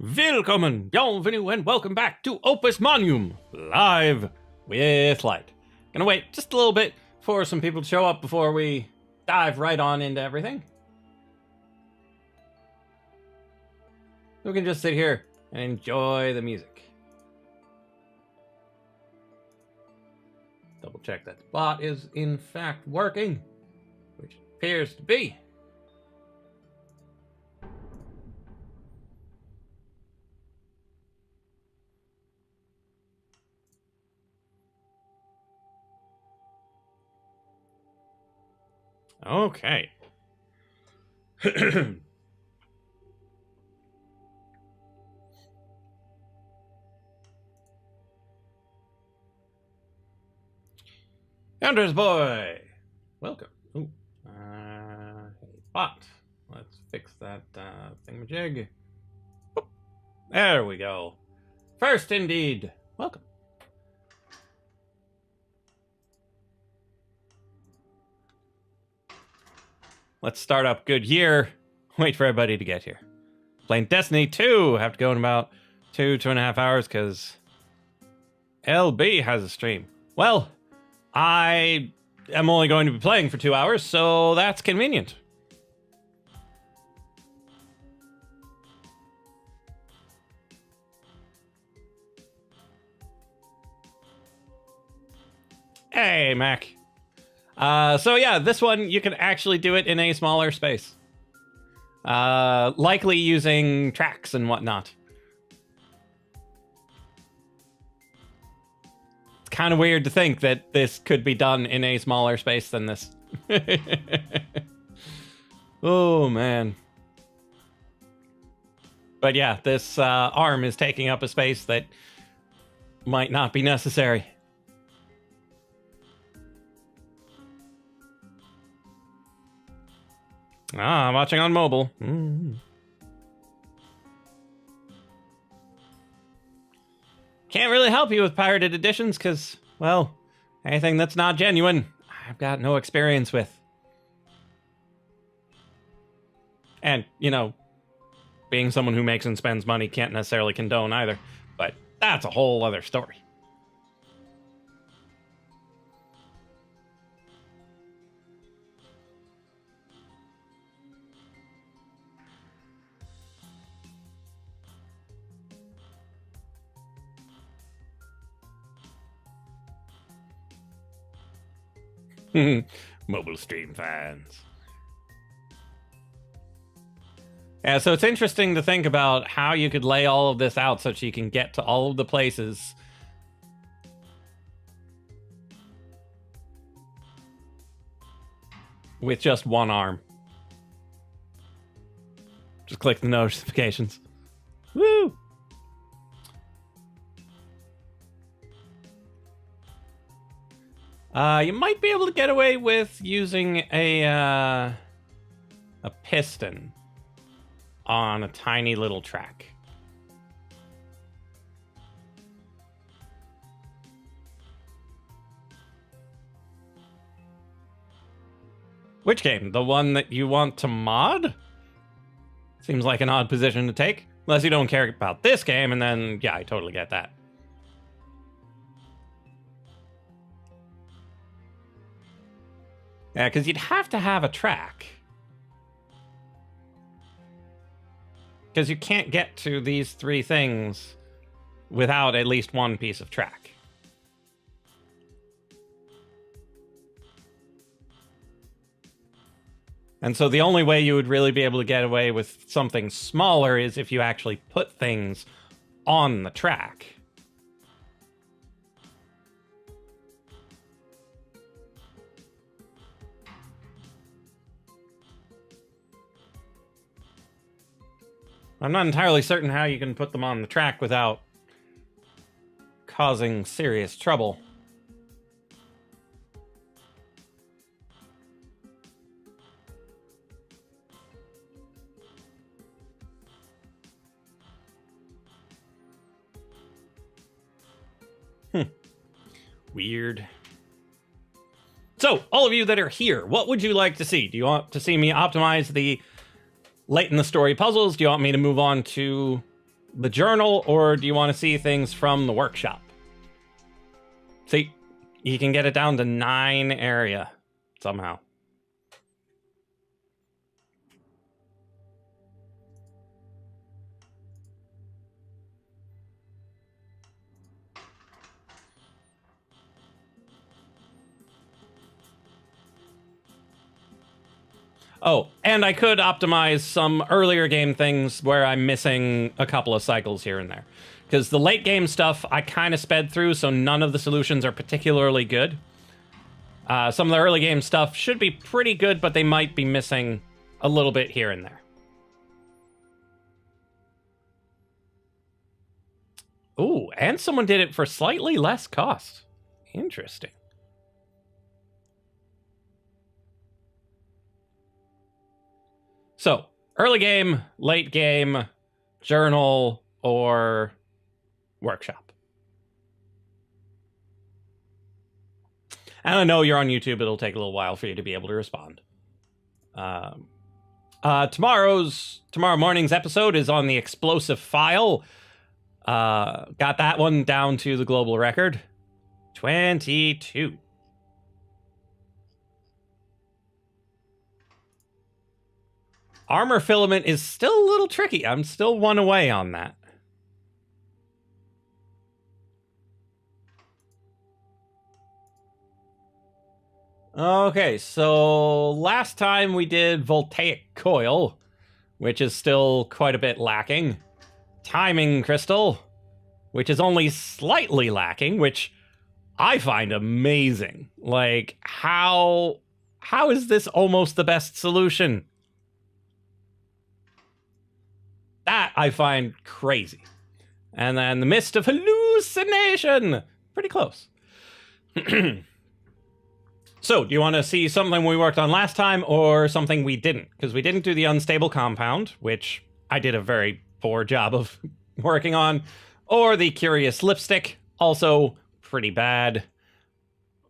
Willkommen, bienvenue, and welcome back to Opus Magnum, live with light. Gonna wait just a little bit for some people to show up before we dive right on into everything. We can just sit here and enjoy the music. Double check that the bot is in fact working, which it appears to be. Okay. Founders boy, welcome. Ooh, hey, bot. Let's fix that thingamajig. Boop. There we go. First, indeed. Welcome. Let's start up good here. Wait for everybody to get here. Playing Destiny 2. Have to go in about 2.5 hours because LB has a stream. Well, I am only going to be playing for 2 hours, so that's convenient. Hey, Mac. So yeah, this one, you can actually do it in a smaller space. Likely using tracks and whatnot. It's kind of weird to think that this could be done in a smaller space than this. Oh, man. But yeah, this arm is taking up a space that might not be necessary. I'm watching on mobile. Can't really help you with pirated editions because, well, anything that's not genuine, I've got no experience with. And, you know, being someone who makes and spends money can't necessarily condone either. But that's a whole other story. Mobile stream fans. Yeah, so it's interesting to think about how you could lay all of this out so that you can get to all of the places. With just one arm. Just click the notifications. Woo! You might be able to get away with using a piston on a tiny little track. Which game? The one that you want to mod? Seems like an odd position to take. Unless you don't care about this game, and then, yeah, I totally get that. Yeah, because you'd have to have a track. Because you can't get to these three things without at least one piece of track. And so the only way you would really be able to get away with something smaller is if you actually put things on the track. I'm not entirely certain how you can put them on the track without causing serious trouble. Weird. So, all of you that are here, what would you like to see? Do you want to see me optimize the late in the story puzzles? Do you want me to move on to the journal, or do you want to see things from the workshop? See, you can get it down to 9 area somehow. Oh, and I could optimize some earlier game things where I'm missing a couple of cycles here and there. Because the late game stuff I kind of sped through, so none of the solutions are particularly good. Some of the early game stuff should be pretty good, but they might be missing a little bit here and there. Ooh, and someone did it for slightly less cost. Interesting. So, early game, late game, journal, or workshop. And I know you're on YouTube, it'll take a little while for you to be able to respond. Tomorrow morning's episode is on the explosive file. Got that one down to the global record. 22. Armor filament is still a little tricky. I'm still 1 away on that. Okay, so last time we did voltaic coil, which is still quite a bit lacking. Timing crystal, which is only slightly lacking, which I find amazing. Like, how is this almost the best solution? That I find crazy. And then the mist of hallucination. Pretty close. So, do you want to see something we worked on last time or something we didn't? Because we didn't do the unstable compound, which I did a very poor job of working on. Or the curious lipstick, also pretty bad.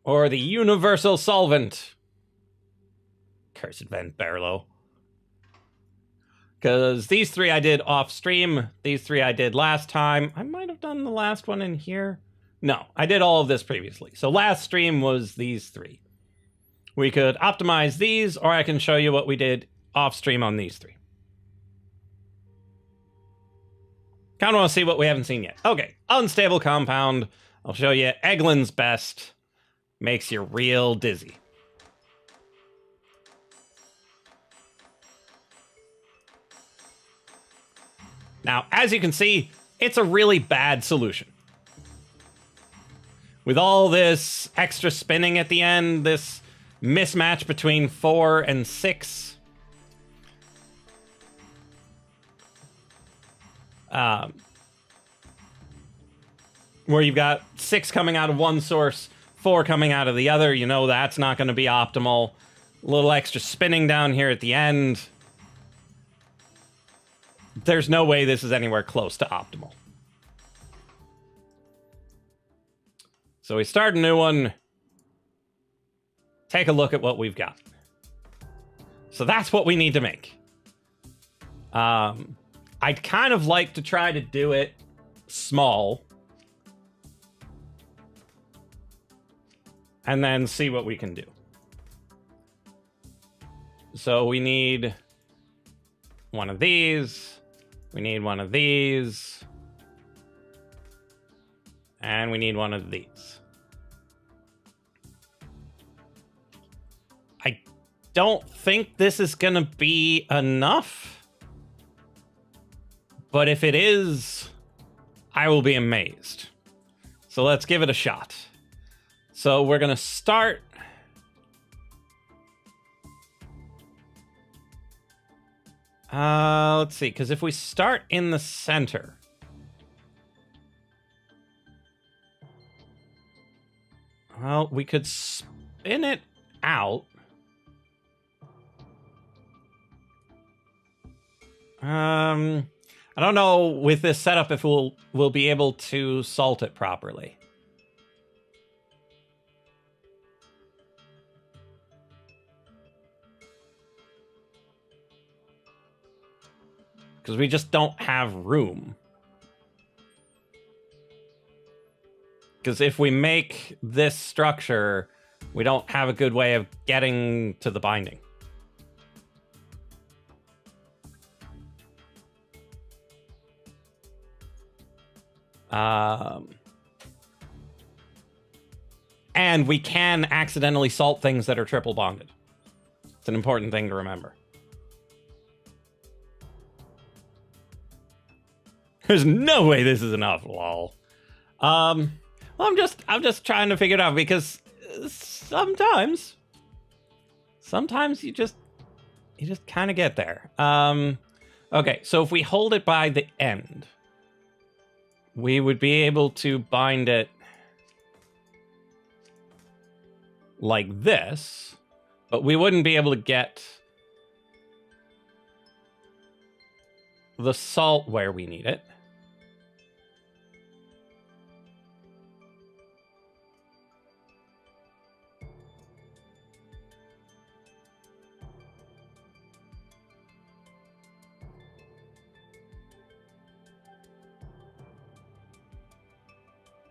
Or the universal solvent. Cursed Van Barlow. Because these 3 I did off stream. These 3 I did last time. I might have done the last one in here. No, I did all of this previously. So last stream was these 3. We could optimize these, or I can show you what we did off stream on these 3. Kind of want to see what we haven't seen yet. Okay, unstable compound. I'll show you Eglin's best. Makes you real dizzy. Now, as you can see, it's a really bad solution. With all this extra spinning at the end, this mismatch between 4 and 6. Where you've got 6 coming out of one source, 4 coming out of the other. You know that's not going to be optimal. A little extra spinning down here at the end. There's no way this is anywhere close to optimal. So we start a new one. Take a look at what we've got. So that's what we need to make. I'd kind of like to try to do it small. And then see what we can do. So we need one of these. We need one of these. And we need one of these. I don't think this is going to be enough. But if it is, I will be amazed. So let's give it a shot. So we're going to start. Let's see, because if we start in the center. Well, we could spin it out. I don't know with this setup if we'll be able to salt it properly. Because we just don't have room. Because if we make this structure, we don't have a good way of getting to the binding. And we can accidentally salt things that are triple bonded. It's an important thing to remember. There's no way this is enough, lol. Well, I'm just trying to figure it out, because sometimes you just kind of get there. Okay, so if we hold it by the end, we would be able to bind it like this, but we wouldn't be able to get the salt where we need it.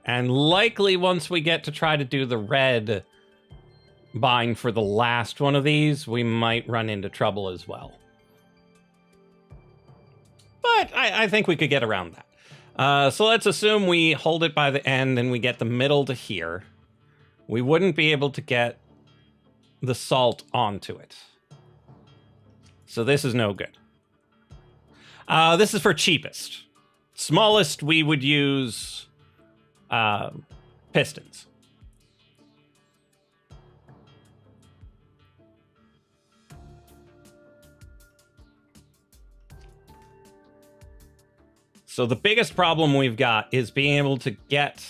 And likely once we get to try to do the red bind for the last one of these, we might run into trouble as well. But I think we could get around that. So let's assume we hold it by the end and we get the middle to here. We wouldn't be able to get the salt onto it. So this is no good. This is for cheapest. Smallest, we would use pistons. So the biggest problem we've got is being able to get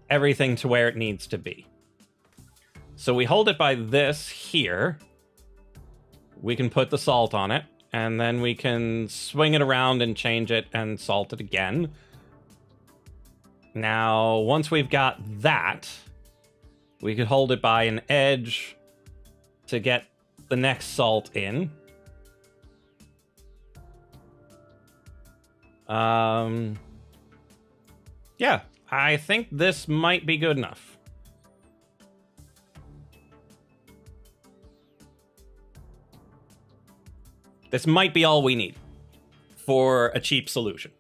everything to where it needs to be. So we hold it by this here. We can put the salt on it, and then we can swing it around and change it and salt it again. Now, once we've got that, we could hold it by an edge to get the next salt in. Yeah, I think this might be good enough. This might be all we need for a cheap solution.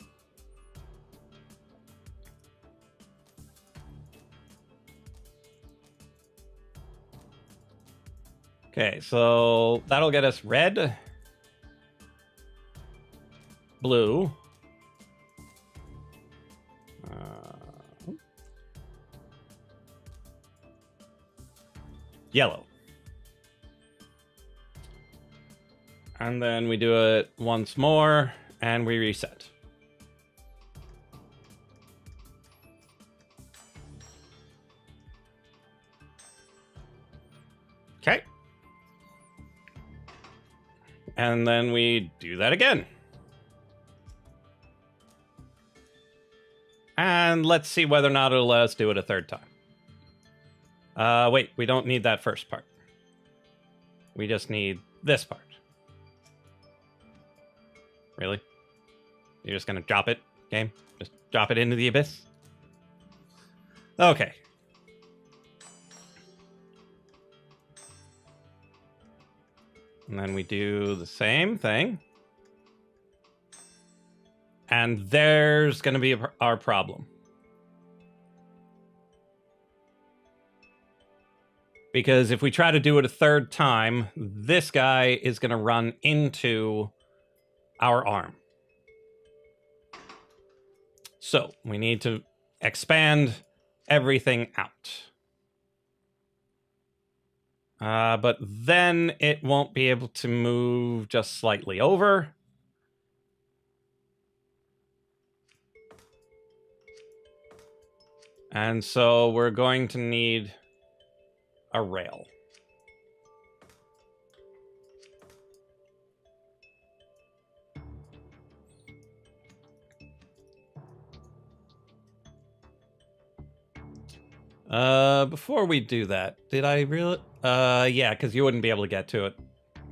Okay, so that'll get us red, blue, yellow. And then we do it once more, and we reset. Okay. And then we do that again. And let's see whether or not it'll let us do it a third time. Wait, we don't need that first part. We just need this part. Really? You're just gonna drop it, game? Just drop it into the abyss? Okay. And then we do the same thing. And there's gonna be our problem. Because if we try to do it a third time, this guy is gonna run into our arm. So we need to expand everything out. But then it won't be able to move just slightly over. And so we're going to need a rail. Before we do that, did I really? Yeah, because you wouldn't be able to get to it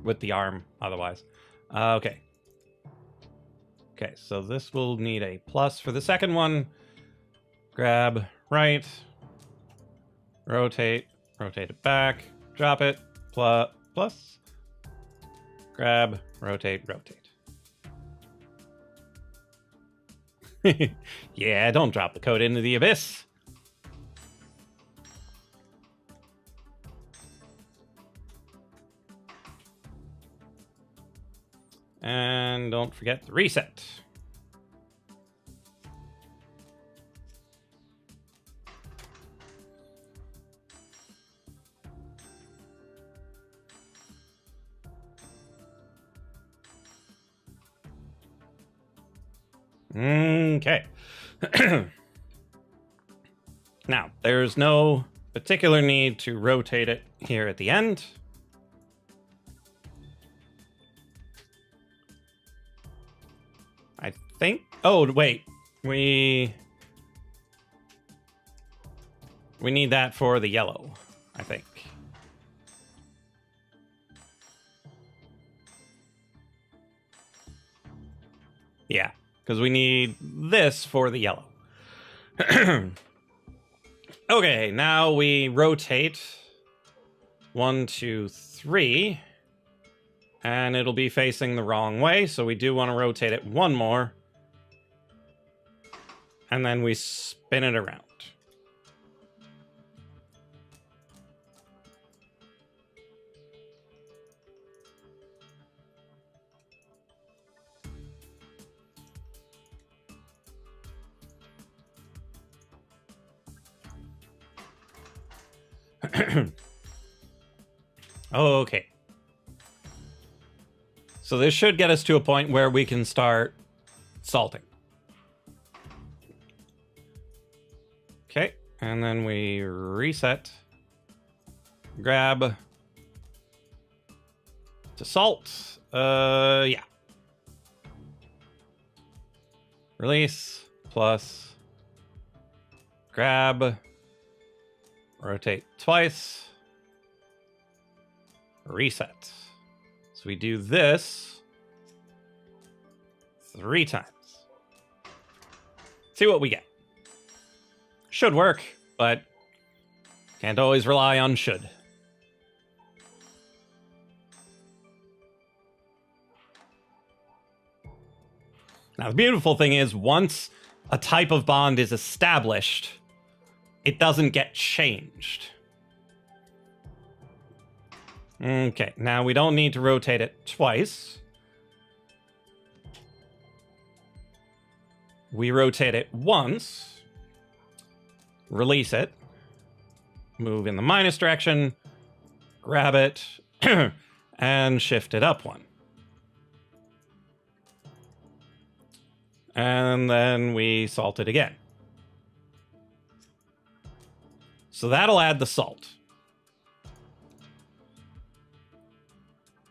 with the arm otherwise. Okay. Okay, so this will need a plus for the second one. Grab right, rotate it back, drop it, plus, grab, rotate. Yeah, don't drop the code into the abyss. And don't forget the reset. Okay. Now, there's no particular need to rotate it here at the end. I think... Oh, wait. We need that for the yellow, I think. Yeah, because we need this for the yellow. Okay, now we rotate 1, 2, 3. And it'll be facing the wrong way, so we do want to rotate it one more. And then we spin it around. Okay. So this should get us to a point where we can start salting. Okay, and then we reset. Grab to salt. Yeah. Release plus grab. Rotate twice. Reset. So we do this 3 times. See what we get. Should work, but can't always rely on should. Now, the beautiful thing is, once a type of bond is established, it doesn't get changed. Okay, now we don't need to rotate it twice. We rotate it once. Release it. Move in the minus direction. Grab it. And shift it up 1. And then we salt it again. So that'll add the salt.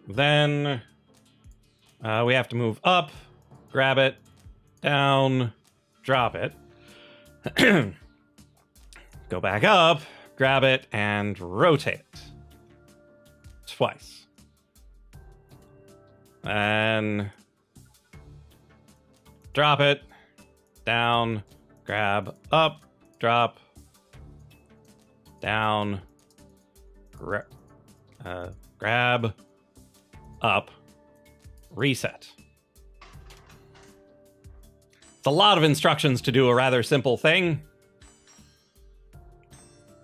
Then we have to move up, grab it, down, drop it. Go back up, grab it, and rotate it. Twice. And drop it, down, grab, up, drop, down, grab, up, reset. It's a lot of instructions to do a rather simple thing,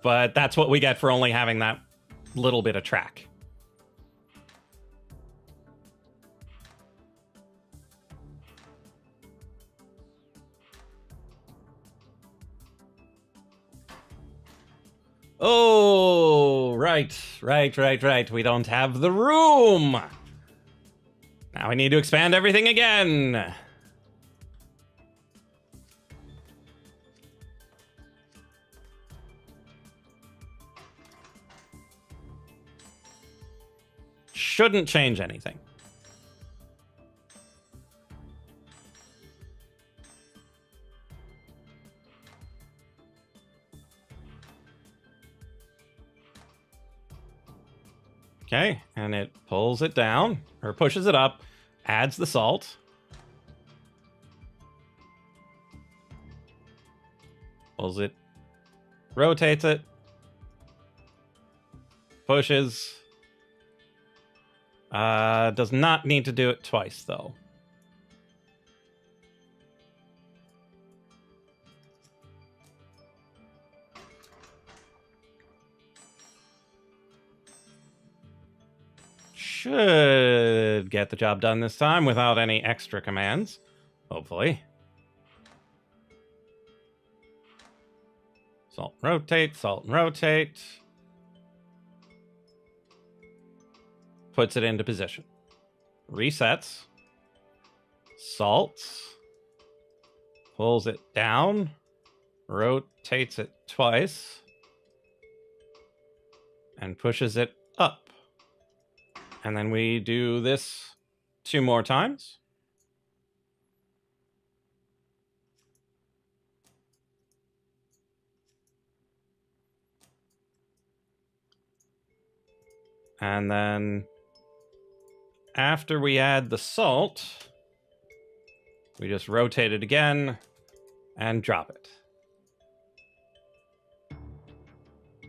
but that's what we get for only having that little bit of track. Oh, right. We don't have the room. Now we need to expand everything again. Shouldn't change anything. Okay, and it pulls it down, or pushes it up, adds the salt. Pulls it rotates it, pushes. Does not need to do it twice, though. Should get the job done this time without any extra commands, hopefully. Salt and rotate, salt and rotate. Puts it into position. Resets. Salts. Pulls it down. Rotates it twice. And pushes it up. And then we do this 2 more times. And then after we add the salt, we just rotate it again and drop it.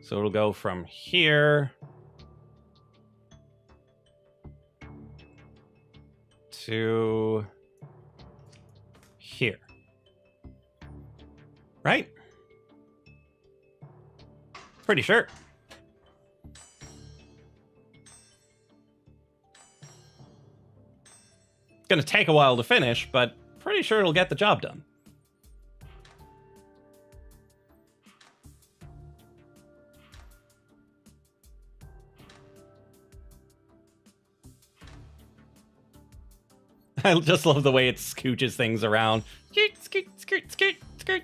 So it'll go from here to here. Right? Pretty sure. It's going to take a while to finish, but pretty sure it'll get the job done. I just love the way it scooches things around. Scoot, scoot, scoot, scoot, scoot.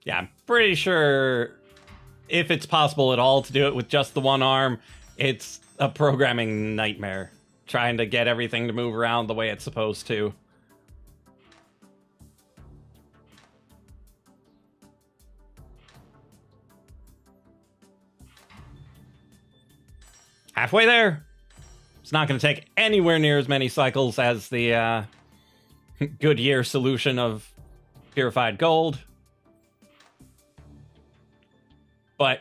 Yeah, I'm pretty sure if it's possible at all to do it with just the one arm, it's a programming nightmare trying to get everything to move around the way it's supposed to. Halfway there. It's not going to take anywhere near as many cycles as the Goodyear solution of purified gold. But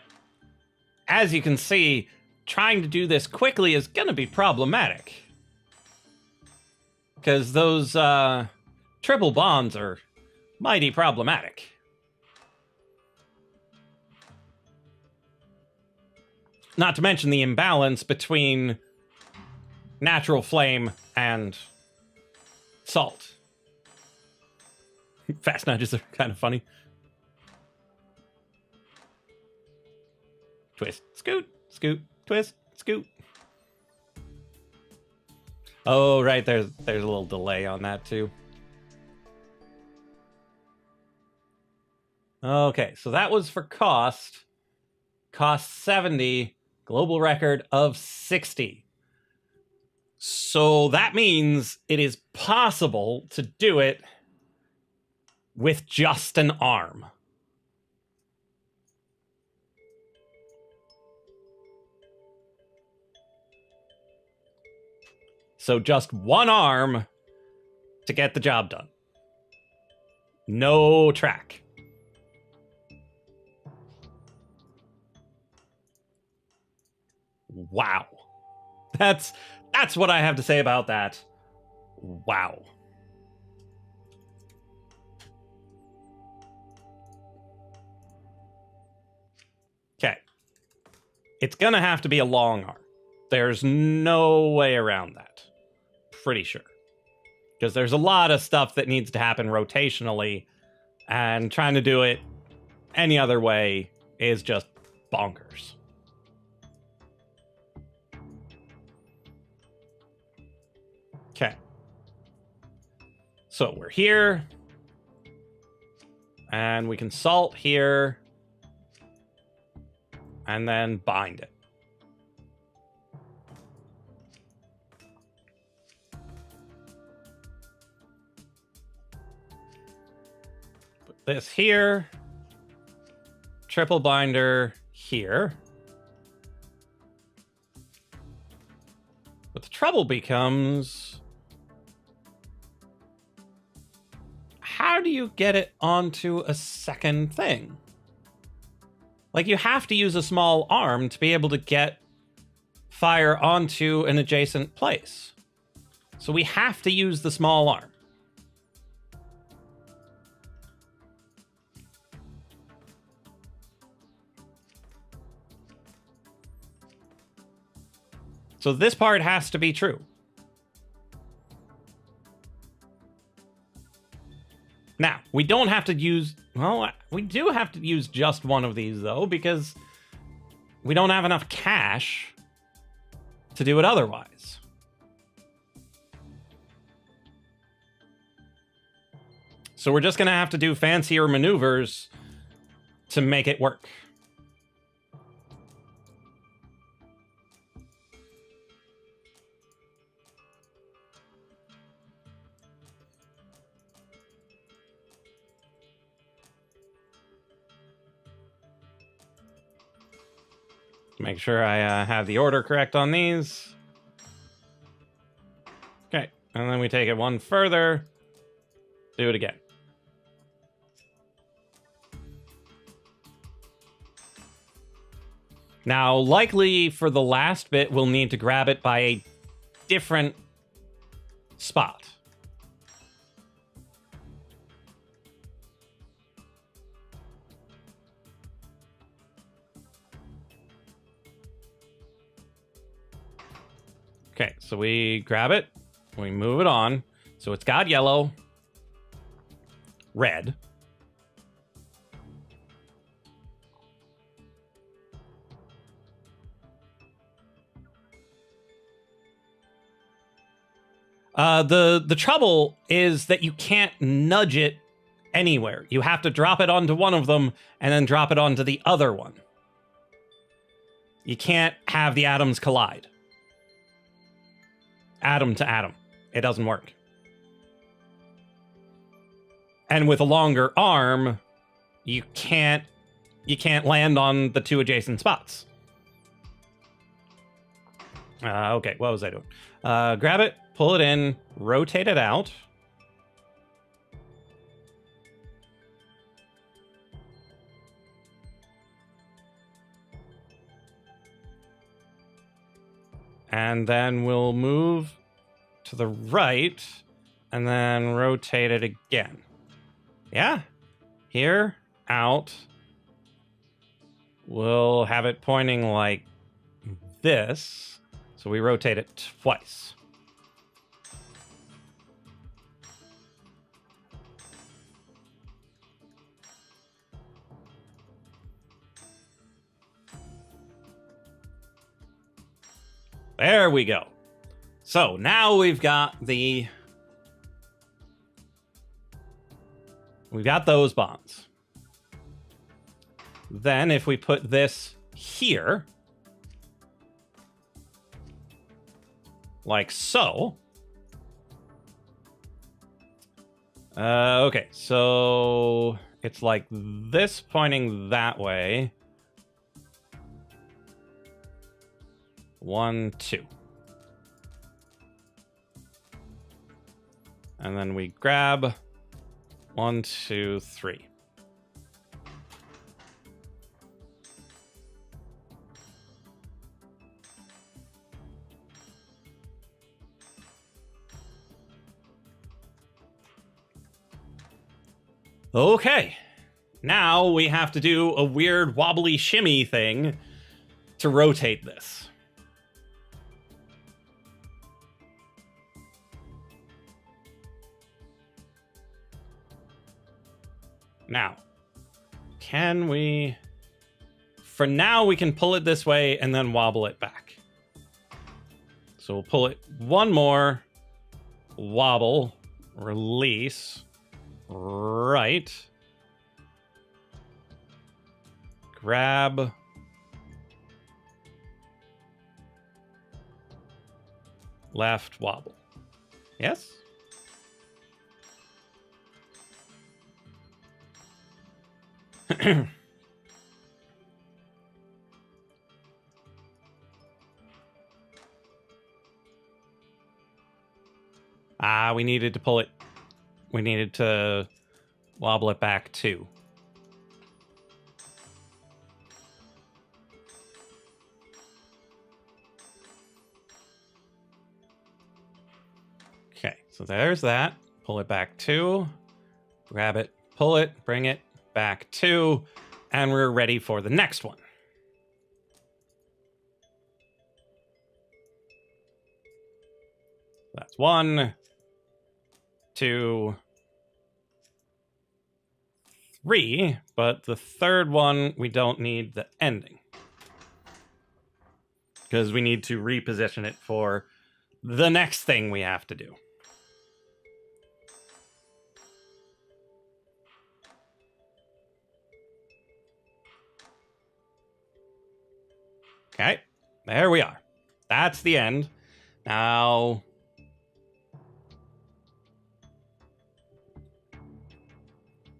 as you can see, trying to do this quickly is going to be problematic. Because those triple bonds are mighty problematic. Not to mention the imbalance between natural flame and salt. Fast nudges are kind of funny. Twist, scoot, scoot, twist, scoot. Oh, right, there's a little delay on that too. Okay, so that was for cost. Cost 70, global record of 60. So that means it is possible to do it with just an arm. So just one arm to get the job done. No track. Wow. That's what I have to say about that. Wow. Okay. It's gonna have to be a long arm. There's no way around that. Pretty sure. Because there's a lot of stuff that needs to happen rotationally, and trying to do it any other way is just bonkers. Okay. So we're here. And we can salt here. And then bind it. Put this here. Triple binder here. trouble becomes, how do you get it onto a second thing? Like, you have to use a small arm to be able to get fire onto an adjacent place. So we have to use the small arm. So this part has to be true. Now, we don't have to use... Well, we do have to use just one of these, though, because we don't have enough cash to do it otherwise. So we're just going to have to do fancier maneuvers to make it work. Make sure I have the order correct on these. Okay, and then we take it one further. Do it again. Now, likely for the last bit, we'll need to grab it by a different spot. Okay, so we grab it, we move it on. So it's got yellow, red. The trouble is that you can't nudge it anywhere. You have to drop it onto one of them and then drop it onto the other one. You can't have the atoms collide. Atom to atom. It doesn't work. And with a longer arm, you can't land on the two adjacent spots. Okay, what was I doing? Grab it, pull it in, rotate it out. And then we'll move to the right and then rotate it again. Yeah. Here, out. We'll have it pointing like this. So we rotate it twice. There we go. So now we've got those bonds. Then if we put this here, like so. Okay, so it's like this pointing that way. 1, 2. And then we grab 1, 2, 3. Okay. Now we have to do a weird wobbly shimmy thing to rotate this. Now, can we... For now, we can pull it this way and then wobble it back. So we'll pull it one more. Wobble. Release. Right. Grab. Left, wobble. Yes? We needed to pull it. We needed to wobble it back too. Okay, so there's that. Pull it back 2. Grab it, pull it, bring it back 2. And we're ready for the next one. That's 1, 2, 3. But the third one, we don't need the ending. Because we need to reposition it for the next thing we have to do. Okay, there we are. That's the end. Now,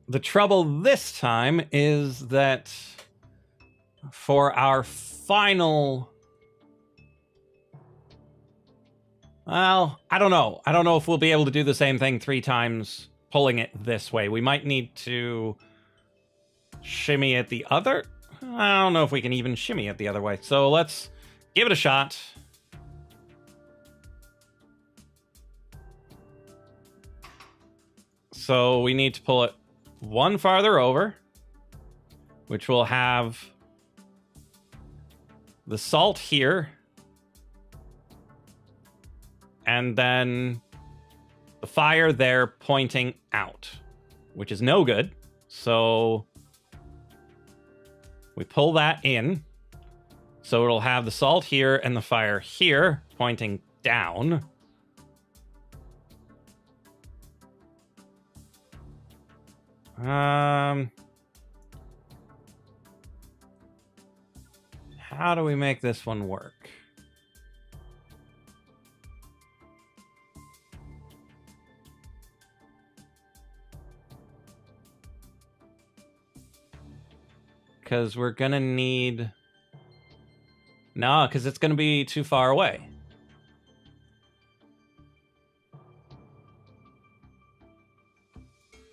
the trouble this time is that for our final... Well, I don't know. I don't know if we'll be able to do the same thing 3 times pulling it this way. We might need to shimmy it the other... I don't know if we can even shimmy it the other way. So let's give it a shot. So we need to pull it 1 farther over, which will have the salt here. And then the fire there pointing out, which is no good. So we pull that in. So it'll have the salt here and the fire here pointing down. How do we make this one work? Because we're gonna need... No, because it's gonna be too far away.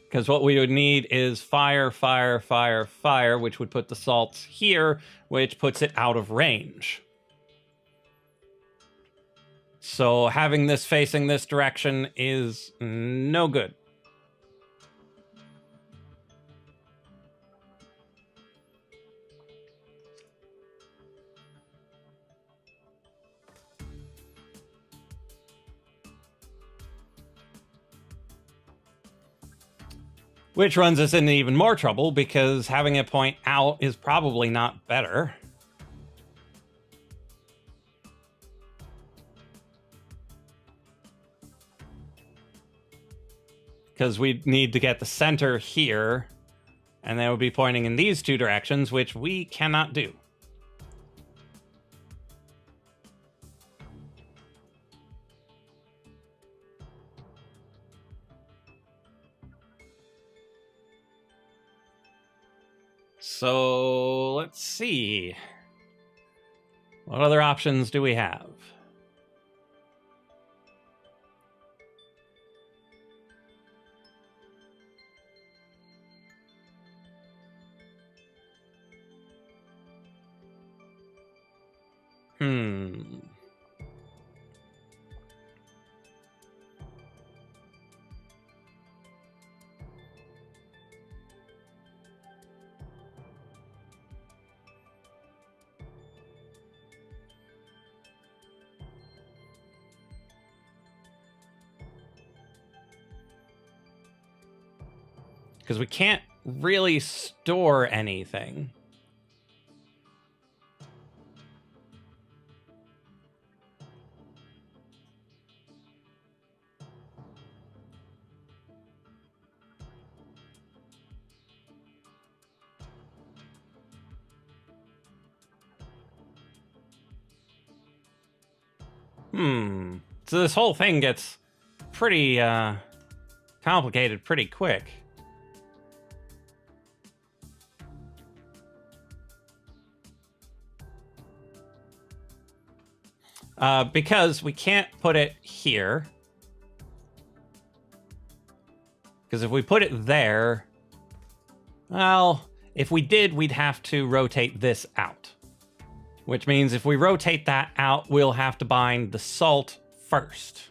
Because what we would need is fire, fire, fire, fire, which would put the salts here, which puts it out of range. So having this facing this direction is no good. Which runs us into even more trouble, because having it point out is probably not better. Because we need to get the center here, and then it would be pointing in these 2 directions, which we cannot do. So let's see. What other options do we have? Because we can't really store anything. So this whole thing gets pretty complicated pretty quick. Because we can't put it here. Because if we put it there, well, if we did, we'd have to rotate this out. Which means if we rotate that out, we'll have to bind the salt first.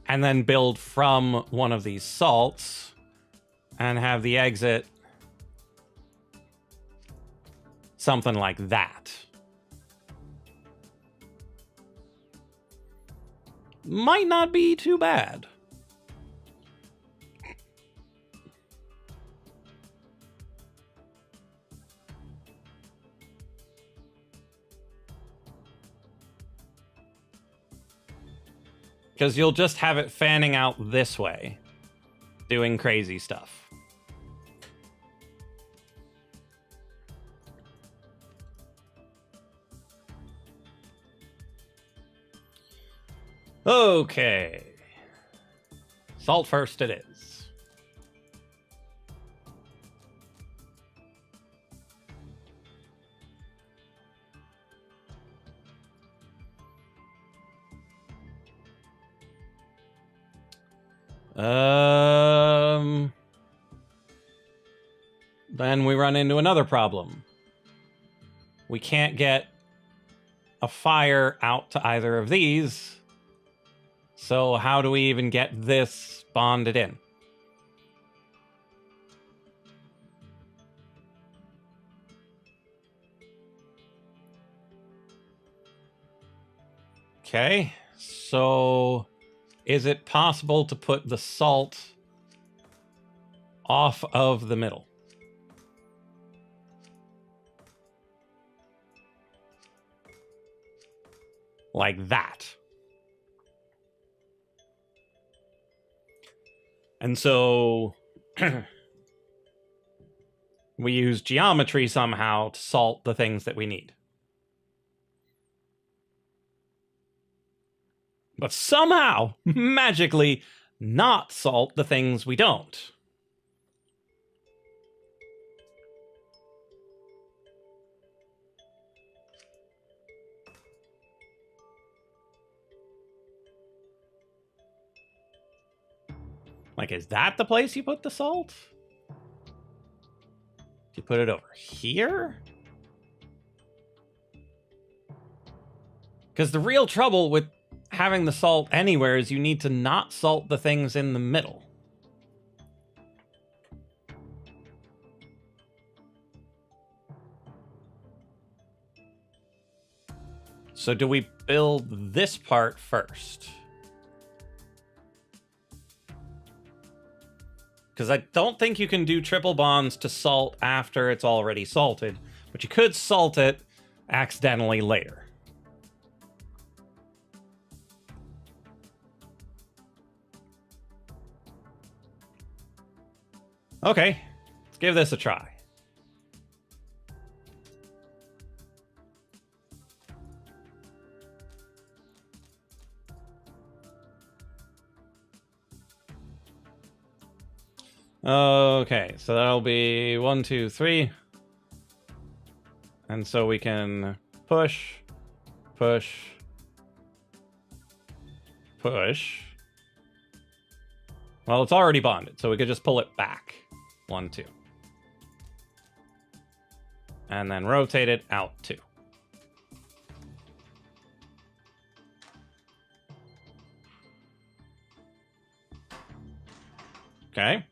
And then build from one of these salts and have the exit something like that. Might not be too bad. Because you'll just have it fanning out this way, doing crazy stuff. Okay. Salt first it is. Then we run into another problem. We can't get a fire out to either of these. So how do we even get this bonded in? Okay, so is it possible to put the salt off of the middle? Like that. And so we use geometry somehow to salt the things that we need. But somehow, magically, not salt the things we don't. Like, is that the place you put the salt? Do you put it over here? Because the real trouble with having the salt anywhere is you need to not salt the things in the middle. So do we build this part first? Because I don't think you can do triple bonds to salt after it's already salted, but you could salt it accidentally later. Okay, let's give this a try. Okay, so that'll be 1, 2, 3. And so we can push, push, push. Well, it's already bonded, so we could just pull it back. 1, 2. And then rotate it out 2. Okay.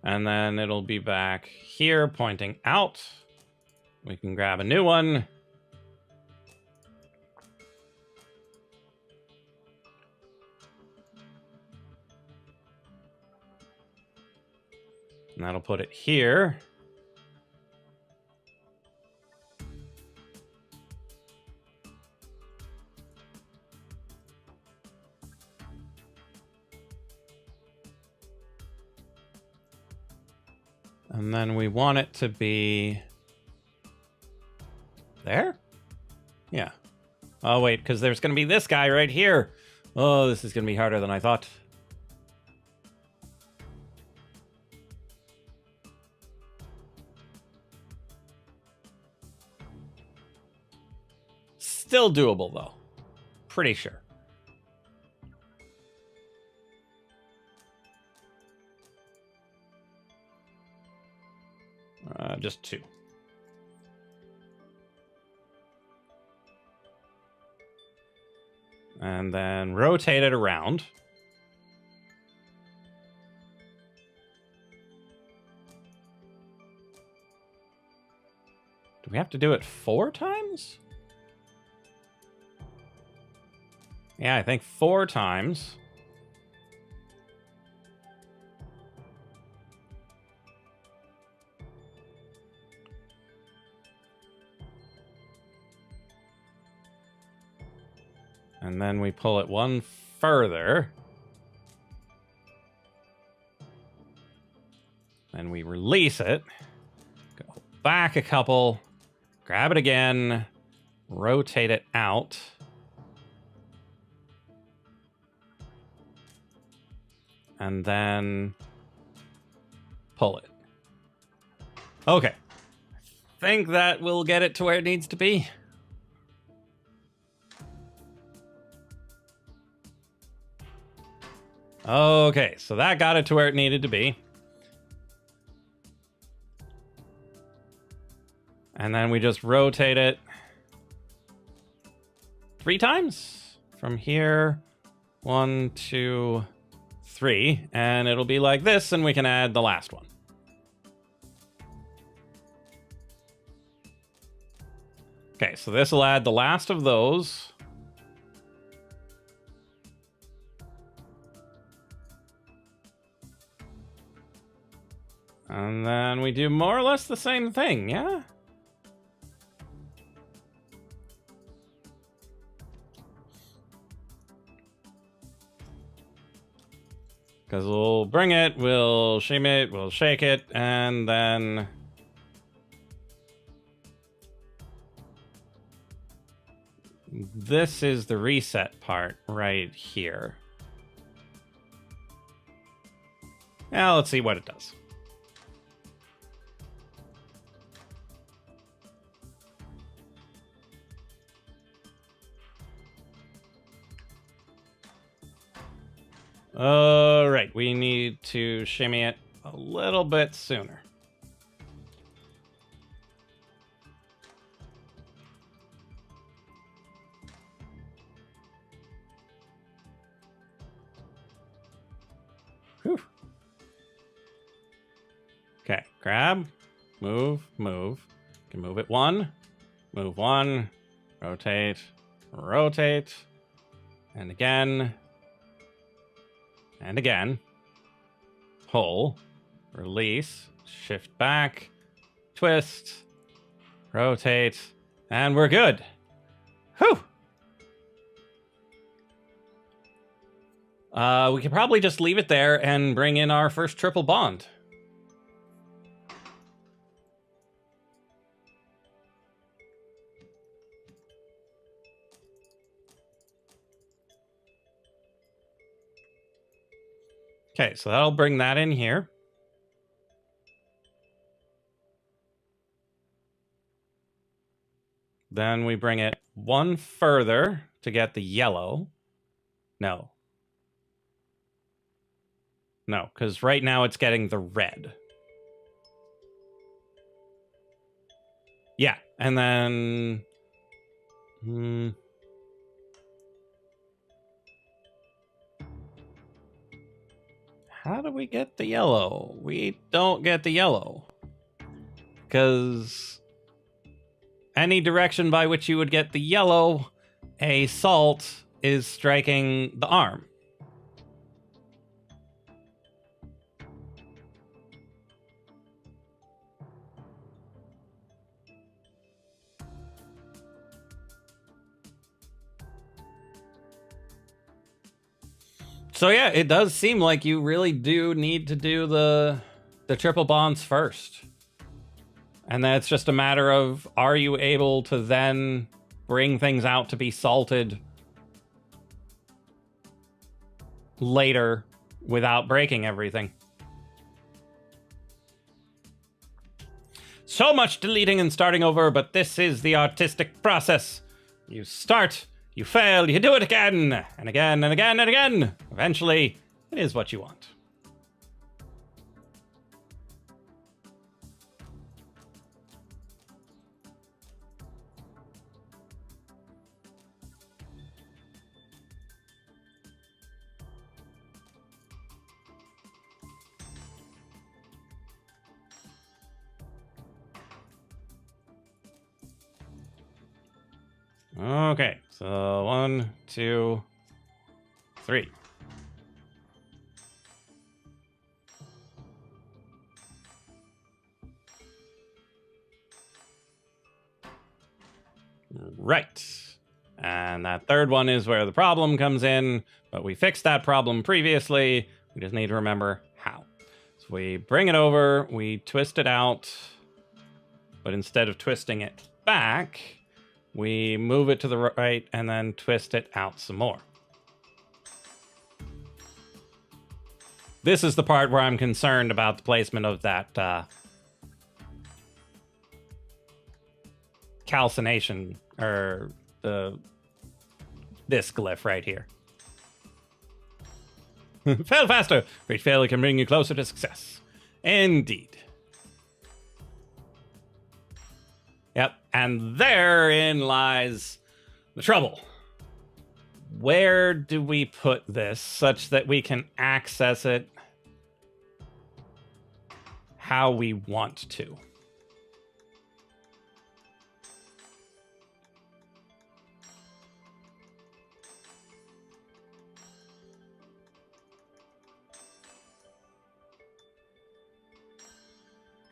And then it'll be back here pointing out. We can grab a new one. And that'll put it here. And then we want it to be there? Yeah. Oh, wait, because there's going to be this guy right here. Oh, this is going to be harder than I thought. Still doable, though. Pretty sure. Just 2. And then rotate it around. Do we have to do it 4 times? Yeah, I think 4 times. And then we pull it 1 further. Then we release it. Go back a couple. Grab it again. Rotate it out. And then pull it. Okay. I think that will get it to where it needs to be. Okay, so that got it to where it needed to be. And then we just rotate it 3 times from here. 1, 2, 3. And it'll be like this, and we can add the last one. Okay, so this will add the last of those. And then we do more or less the same thing, yeah? Because we'll bring it, we'll shim it, we'll shake it, and then... This is the reset part right here. Now let's see what it does. All right, we need to shimmy it a little bit sooner. Whew. Okay, grab, move, move. You can move it 1, move 1, rotate, rotate, and again. And again, pull, release, shift back, twist, rotate, and we're good. Whew! We could probably just leave it there and bring in our first triple bond. Okay, so that'll bring that in here. Then we bring it 1 further to get the yellow. No, because right now it's getting the red. Yeah, and then... How do we get the yellow? We don't get the yellow. Because any direction by which you would get the yellow, a salt is striking the arm. So yeah, it does seem like you really do need to do the triple bonds first. And then it's just a matter of, are you able to then bring things out to be salted later without breaking everything? So much deleting and starting over, but this is the artistic process. You start, you fail, you do it again, and again, and again, and again. Eventually, it is what you want. Okay, so 1, 2, 3. Right. And that third one is where the problem comes in, but we fixed that problem previously. We just need to remember how. So we bring it over, we twist it out, but instead of twisting it back, we move it to the right and then twist it out some more. This is the part where I'm concerned about the placement of that calcination, or this glyph right here. Fail faster! Great failure can bring you closer to success. Indeed. Yep, and therein lies the trouble. Where do we put this such that we can access it how we want to?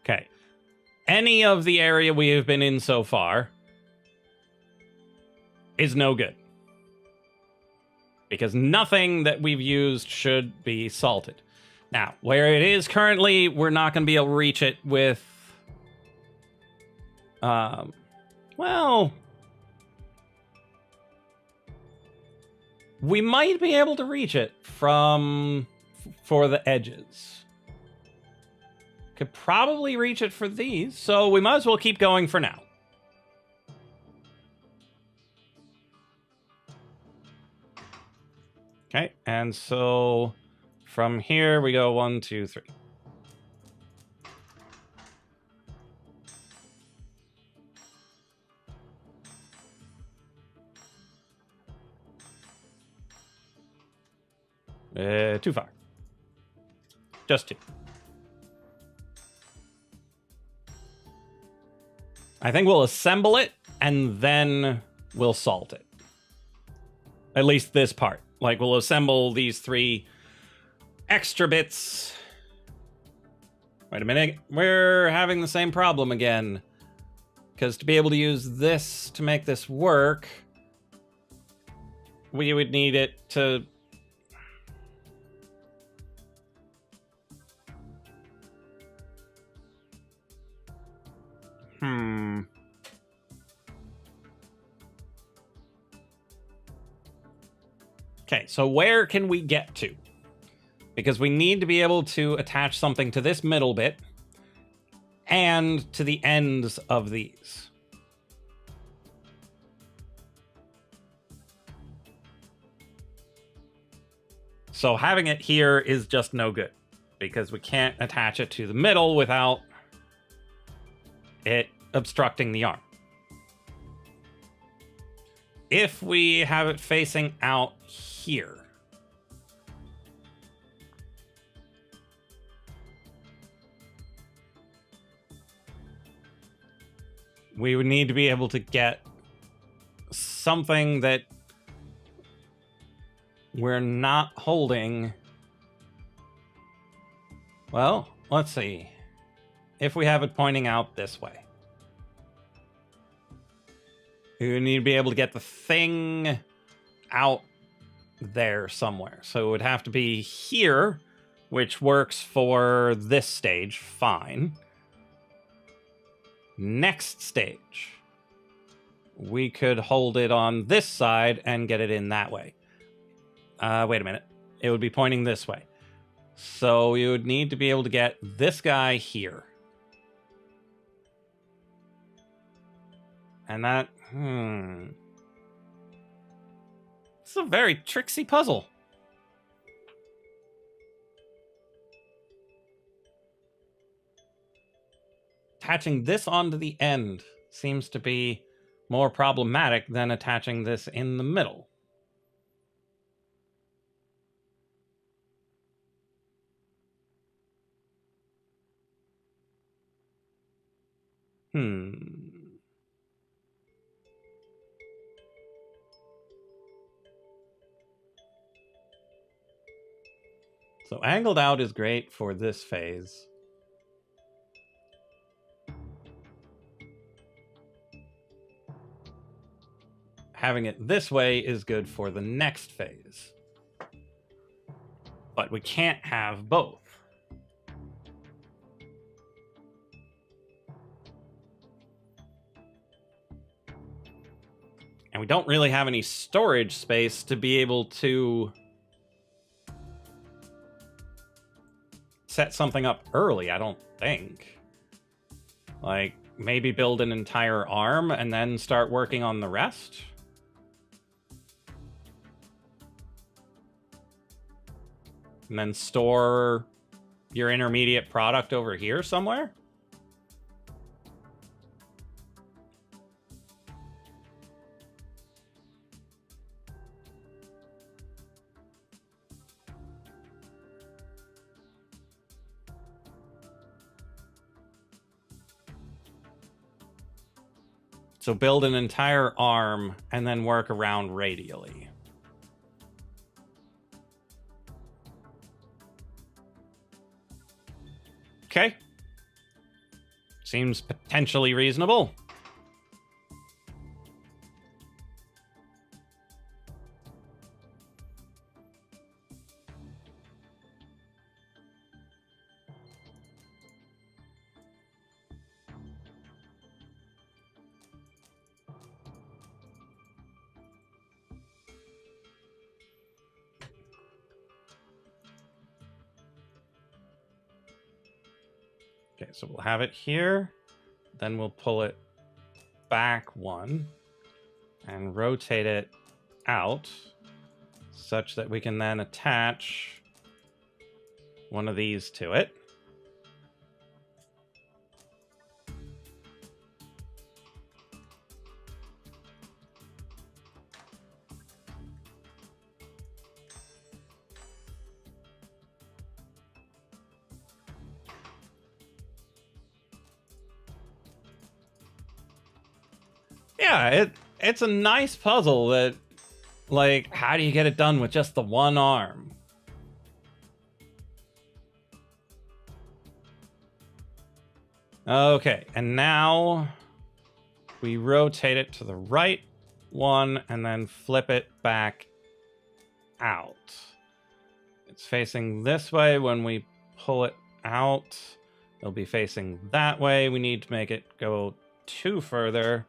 Okay. Any of the area we have been in so far is no good. Because nothing that we've used should be salted. Now, where it is currently, we're not going to be able to reach it with... well... we might be able to reach it for the edges. Could probably reach it for these, so we might as well keep going for now. Okay, and so from here we go 1, 2, 3. Too far. Just 2. I think we'll assemble it, and then we'll salt it. At least this part. Like, we'll assemble these 3 extra bits. Wait a minute. We're having the same problem again. Because to be able to use this to make this work, we would need it to... Okay, so where can we get to? Because we need to be able to attach something to this middle bit and to the ends of these. So having it here is just no good because we can't attach it to the middle without it obstructing the arm. If we have it facing out here, we would need to be able to get something that we're not holding. Well, let's see. If we have it pointing out this way, we would need to be able to get the thing out there somewhere. So it would have to be here, which works for this stage fine. Next stage, we could hold it on this side and get it in that way. Wait a minute. It would be pointing this way. So you would need to be able to get this guy here. And that... It's a very tricksy puzzle. Attaching this onto the end seems to be more problematic than attaching this in the middle. So angled out is great for this phase. Having it this way is good for the next phase. But we can't have both. And we don't really have any storage space to be able to set something up early, I don't think. Like, maybe build an entire arm and then start working on the rest? And then store your intermediate product over here somewhere? So build an entire arm and then work around radially. Okay. Seems potentially reasonable. Okay, so we'll have it here, then we'll pull it back one and rotate it out such that we can then attach one of these to it. Yeah, it's a nice puzzle that, like, how do you get it done with just the one arm? Okay, and now we rotate it to the right one and then flip it back out. It's facing this way. When we pull it out, it'll be facing that way. We need to make it go two further.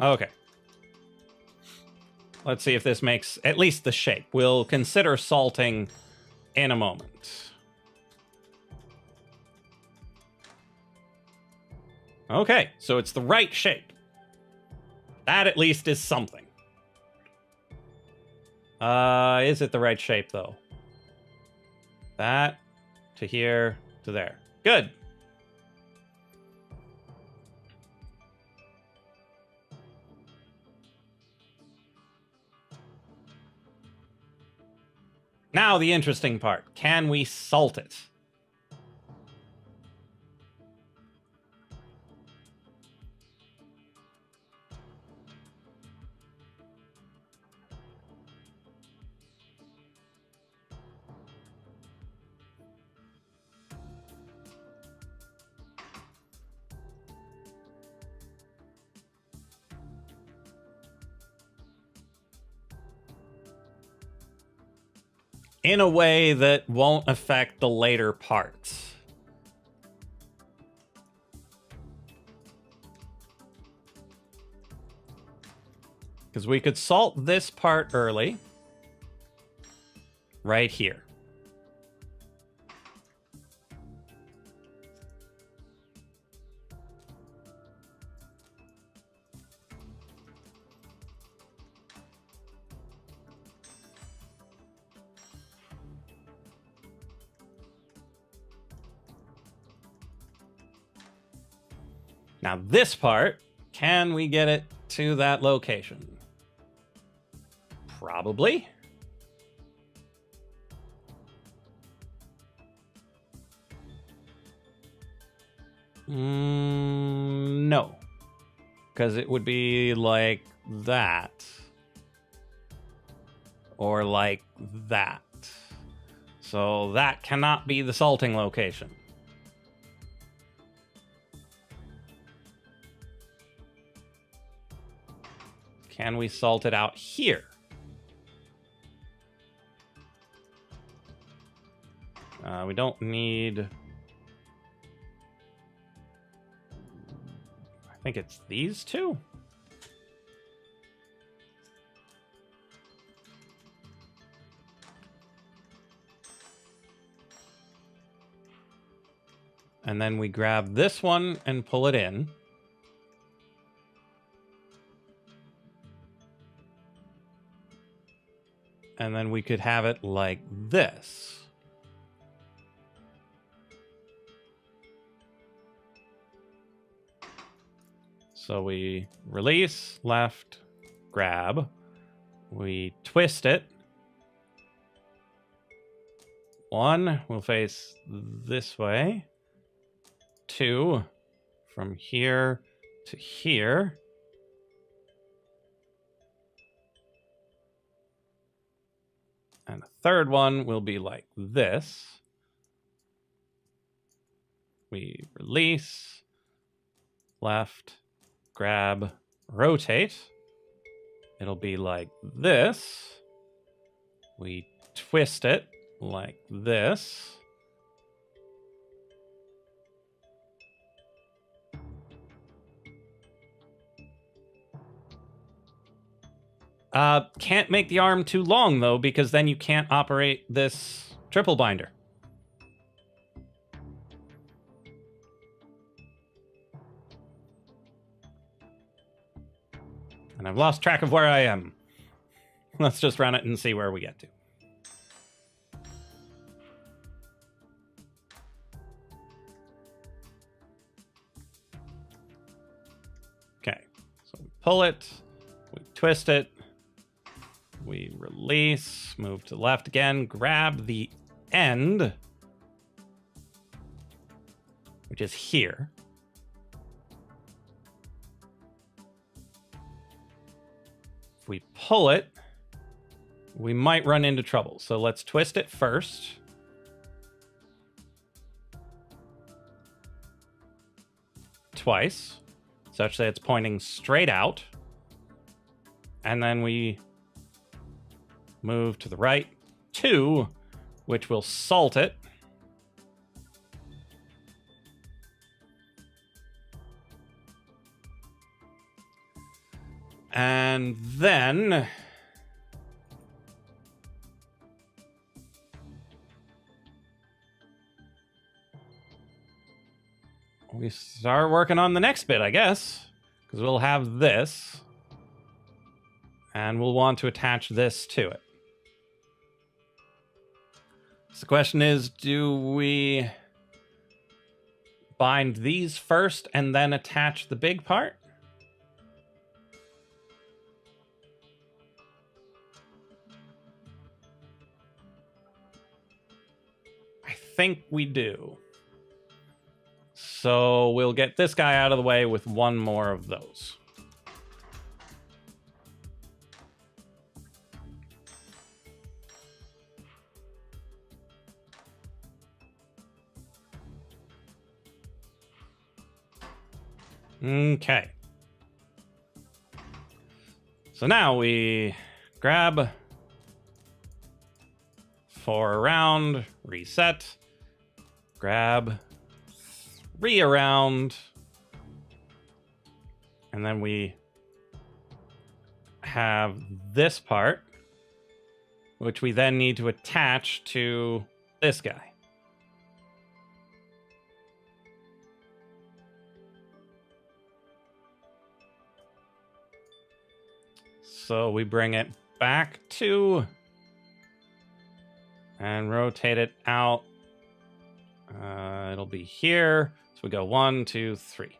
Okay. Let's see if this makes at least the shape. We'll consider salting in a moment. Okay, so it's the right shape. That at least is something. Is it the right shape, though? That to here to there. Good. Now the interesting part. Can we salt it? In a way that won't affect the later parts. Because we could salt this part early. Right here. Now this part, can we get it to that location? Probably. No. Because it would be like that. Or like that. So that cannot be the salting location. Can we salt it out here? We don't need... I think it's these two. And then we grab this one and pull it in. And then we could have it like this. So we release, left, grab. We twist it. One will face this way. Two, from here to here. And the third one will be like this. We release, left, grab, rotate. It'll be like this. We twist it like this. Can't make the arm too long, though, because then you can't operate this triple binder. And I've lost track of where I am. Let's just run it and see where we get to. Okay, so we pull it, we twist it, we release, move to the left again, grab the end, which is here. If we pull it, we might run into trouble. So let's twist it first. Twice, such that it's pointing straight out. And then we move to the right, 2, which will salt it. And then we start working on the next bit, I guess, because we'll have this, and we'll want to attach this to it. So the question is, do we bind these first and then attach the big part? I think we do. So we'll get this guy out of the way with one more of those. Okay. So now we grab 4 around, reset, grab 3 around, and then we have this part, which we then need to attach to this guy. So we bring it back 2 and rotate it out. It'll be here. So we go 1, 2, 3.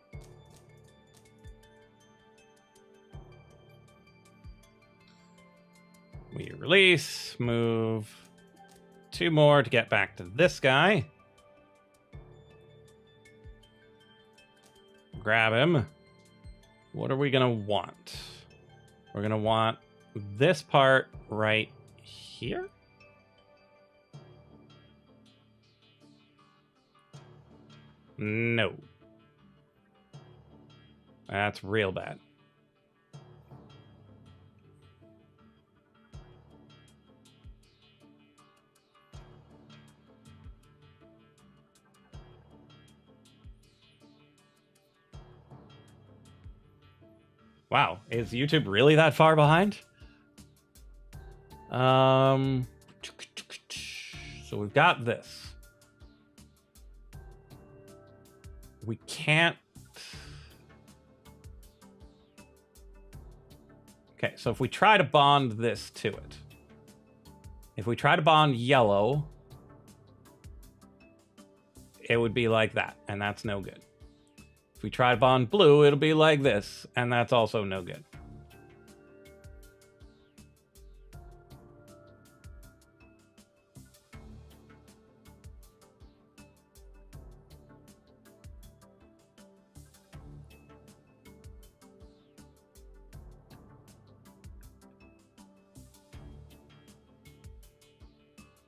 We release, move 2 more to get back to this guy. Grab him. What are we gonna want? We're gonna want this part right here. No. That's real bad. Wow, is YouTube really that far behind? So we've got this. We can't... Okay, so if we try to bond this to it. If we try to bond yellow, it would be like that, and that's no good. If we try to bond blue, it'll be like this, and that's also no good.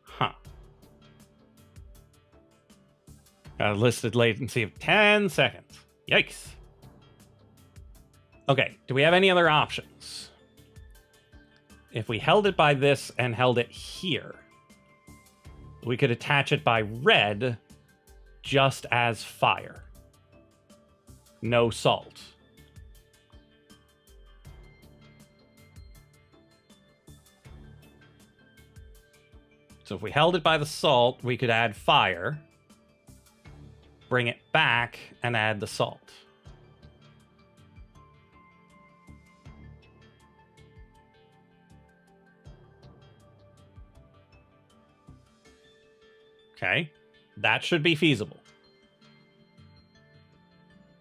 Huh. Got a listed latency of 10 seconds. Yikes. Okay, do we have any other options? If we held it by this and held it here, we could attach it by red just as fire. No salt. So if we held it by the salt, we could add fire, bring it back, and add the salt. Okay, that should be feasible.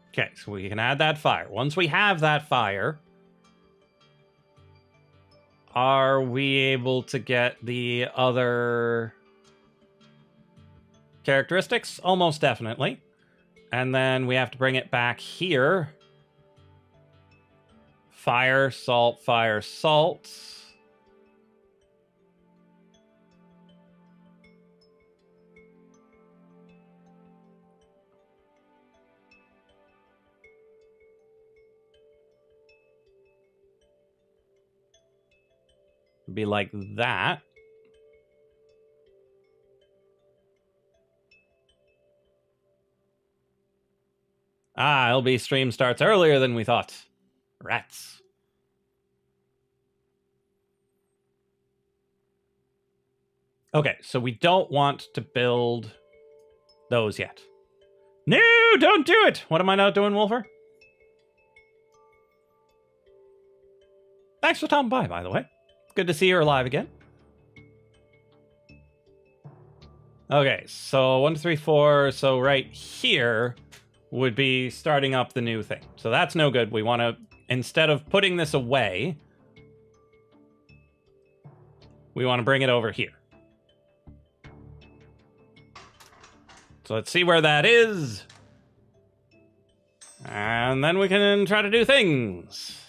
Okay, so we can add that fire. Once we have that fire, are we able to get the other characteristics? Almost definitely. And then we have to bring it back here. Fire, salt, fire, salt. Be like that. Ah, LB stream starts earlier than we thought. Rats. Okay, so we don't want to build those yet. No, don't do it! What am I not doing, Wolfer? Thanks for stopping by the way. Good to see you alive again. Okay, so 1, 2, 3, 4. So right here would be starting up the new thing. So that's no good. We want to, instead of putting this away, we want to bring it over here. So let's see where that is. And then we can try to do things.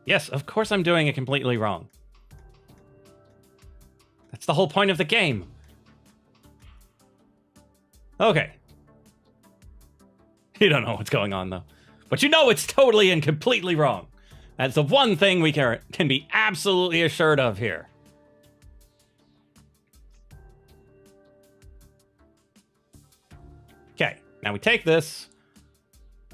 Yes, of course I'm doing it completely wrong. That's the whole point of the game. Okay. You don't know what's going on, though. But you know it's totally and completely wrong. That's the one thing we can be absolutely assured of here. Okay, now we take this,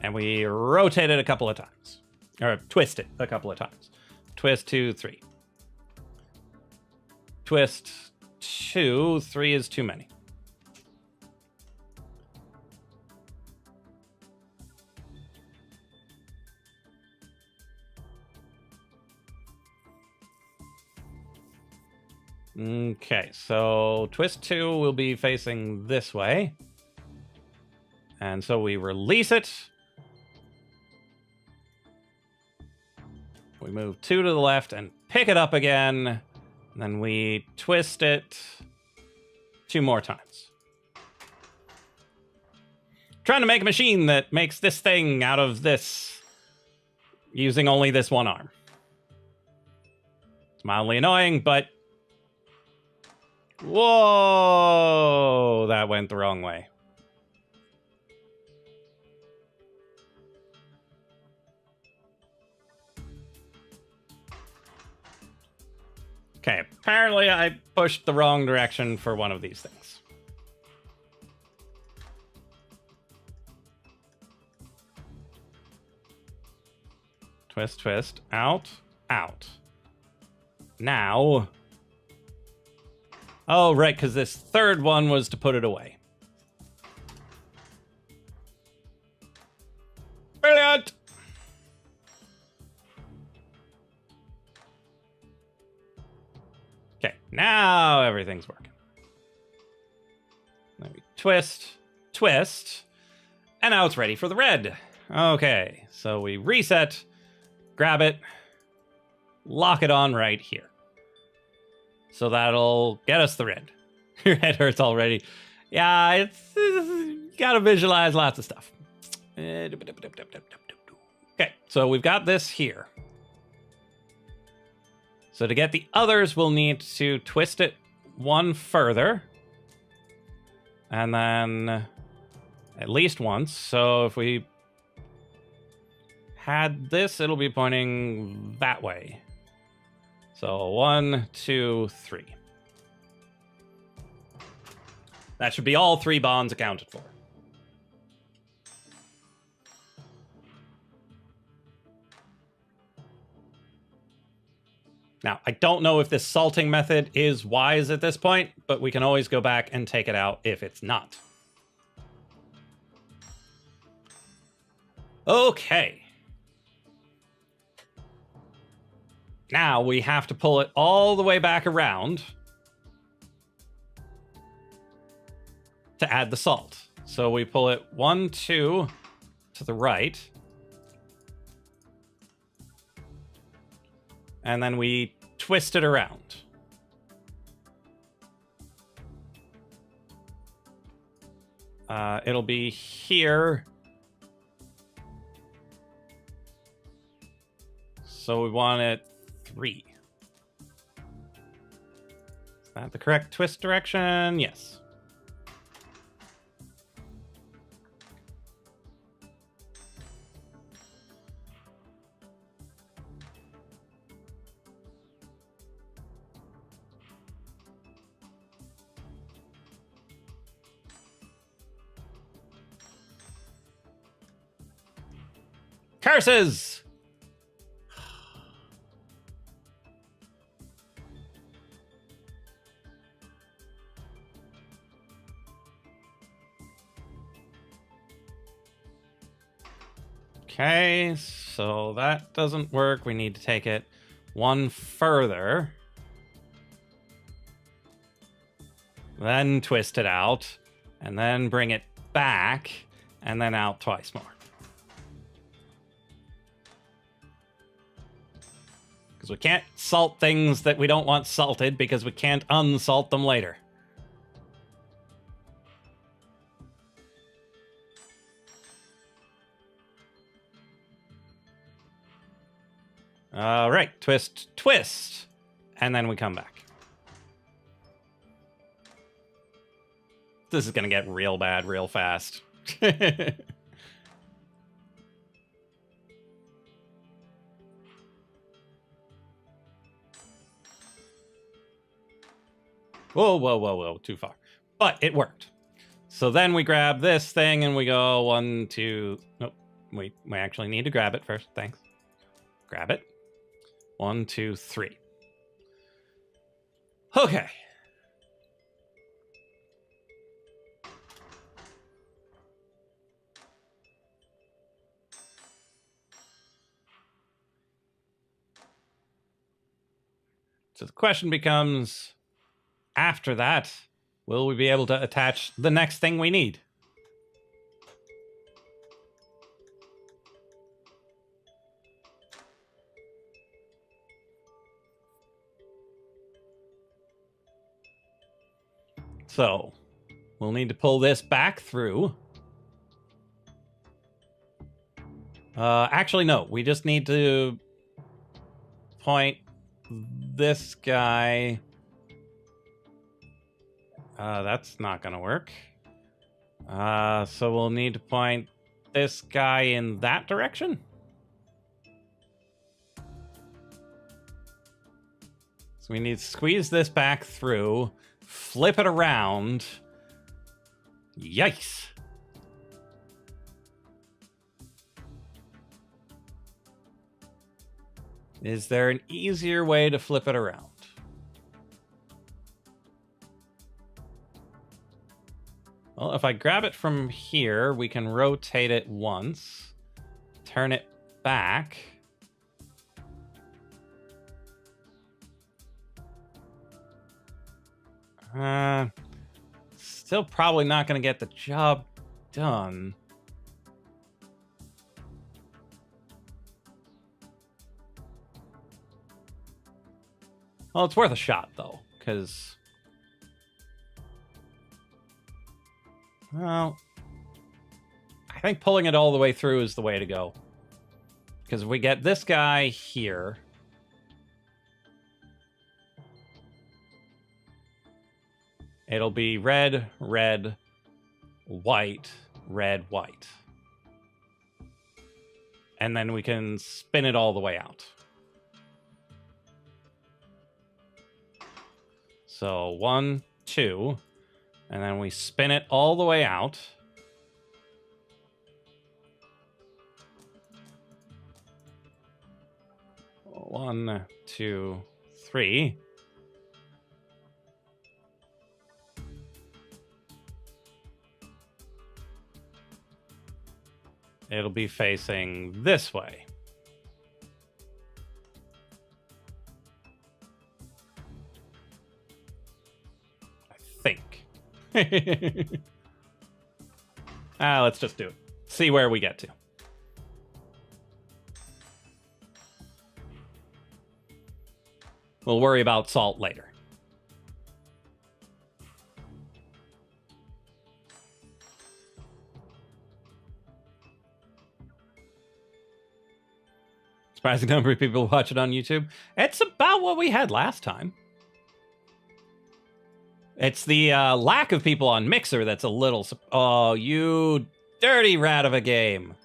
and we rotate it a couple of times. Or twist it a couple of times. Twist 2, 3. Twist 2, 3 is too many. Okay, so twist 2 will be facing this way. And so we release it. we move 2 to the left and pick it up again. And then we twist it 2 more times. Trying to make a machine that makes this thing out of this using only this one arm. It's mildly annoying, but... Whoa! That went the wrong way. Okay, apparently I pushed the wrong direction for one of these things. Twist, twist, out, out. Now... Oh, right, because this third one was to put it away. Brilliant! Okay, now everything's working. Let me twist, twist, and now it's ready for the red. Okay, so we reset, grab it, lock it on right here. So that'll get us the red. Your head hurts already. Yeah, it's gotta visualize lots of stuff. Okay, so we've got this here. So to get the others, we'll need to twist it one further. And then at least once. So if we had this, it'll be pointing that way. So 1, 2, 3. That should be all 3 bonds accounted for. Now, I don't know if this salting method is wise at this point, but we can always go back and take it out if it's not. Okay. Now we have to pull it all the way back around to add the salt. So we pull it 1, 2 to the right. And then we twist it around. It'll be here. So we want it 3. Is that the correct twist direction? Yes. Curses! Okay, so that doesn't work. We need to take it one further. Then twist it out. And then bring it back. And then out twice more. Because we can't salt things that we don't want salted because we can't unsalt them later. All right, twist, twist, and then we come back. This is going to get real bad real fast. Whoa, whoa, whoa, whoa, too far. But it worked. So then we grab this thing and we go 1, 2... Nope, we actually need to grab it first. Thanks. Grab it. 1, 2, 3. Okay. So the question becomes, after that, will we be able to attach the next thing we need? So we'll need to pull this back through. Actually, no. We just need to point this guy. That's not going to work. So we'll need to point this guy in that direction. So we need to squeeze this back through, flip it around. Yikes. Is there an easier way to flip it around? Well, if I grab it from here, we can rotate it once, turn it back. Still probably not going to get the job done. Well, it's worth a shot, though, because... Well, I think pulling it all the way through is the way to go. Because if we get this guy here... It'll be red, red, white, red, white. And then we can spin it all the way out. So 1, 2, and then we spin it all the way out. One, 2, 3. It'll be facing this way. I think. Let's just do it. See where we get to. We'll worry about salt later. Surprising number of people watch it on YouTube. It's about what we had last time. It's the lack of people on Mixer that's a little... Oh, you dirty rat of a game.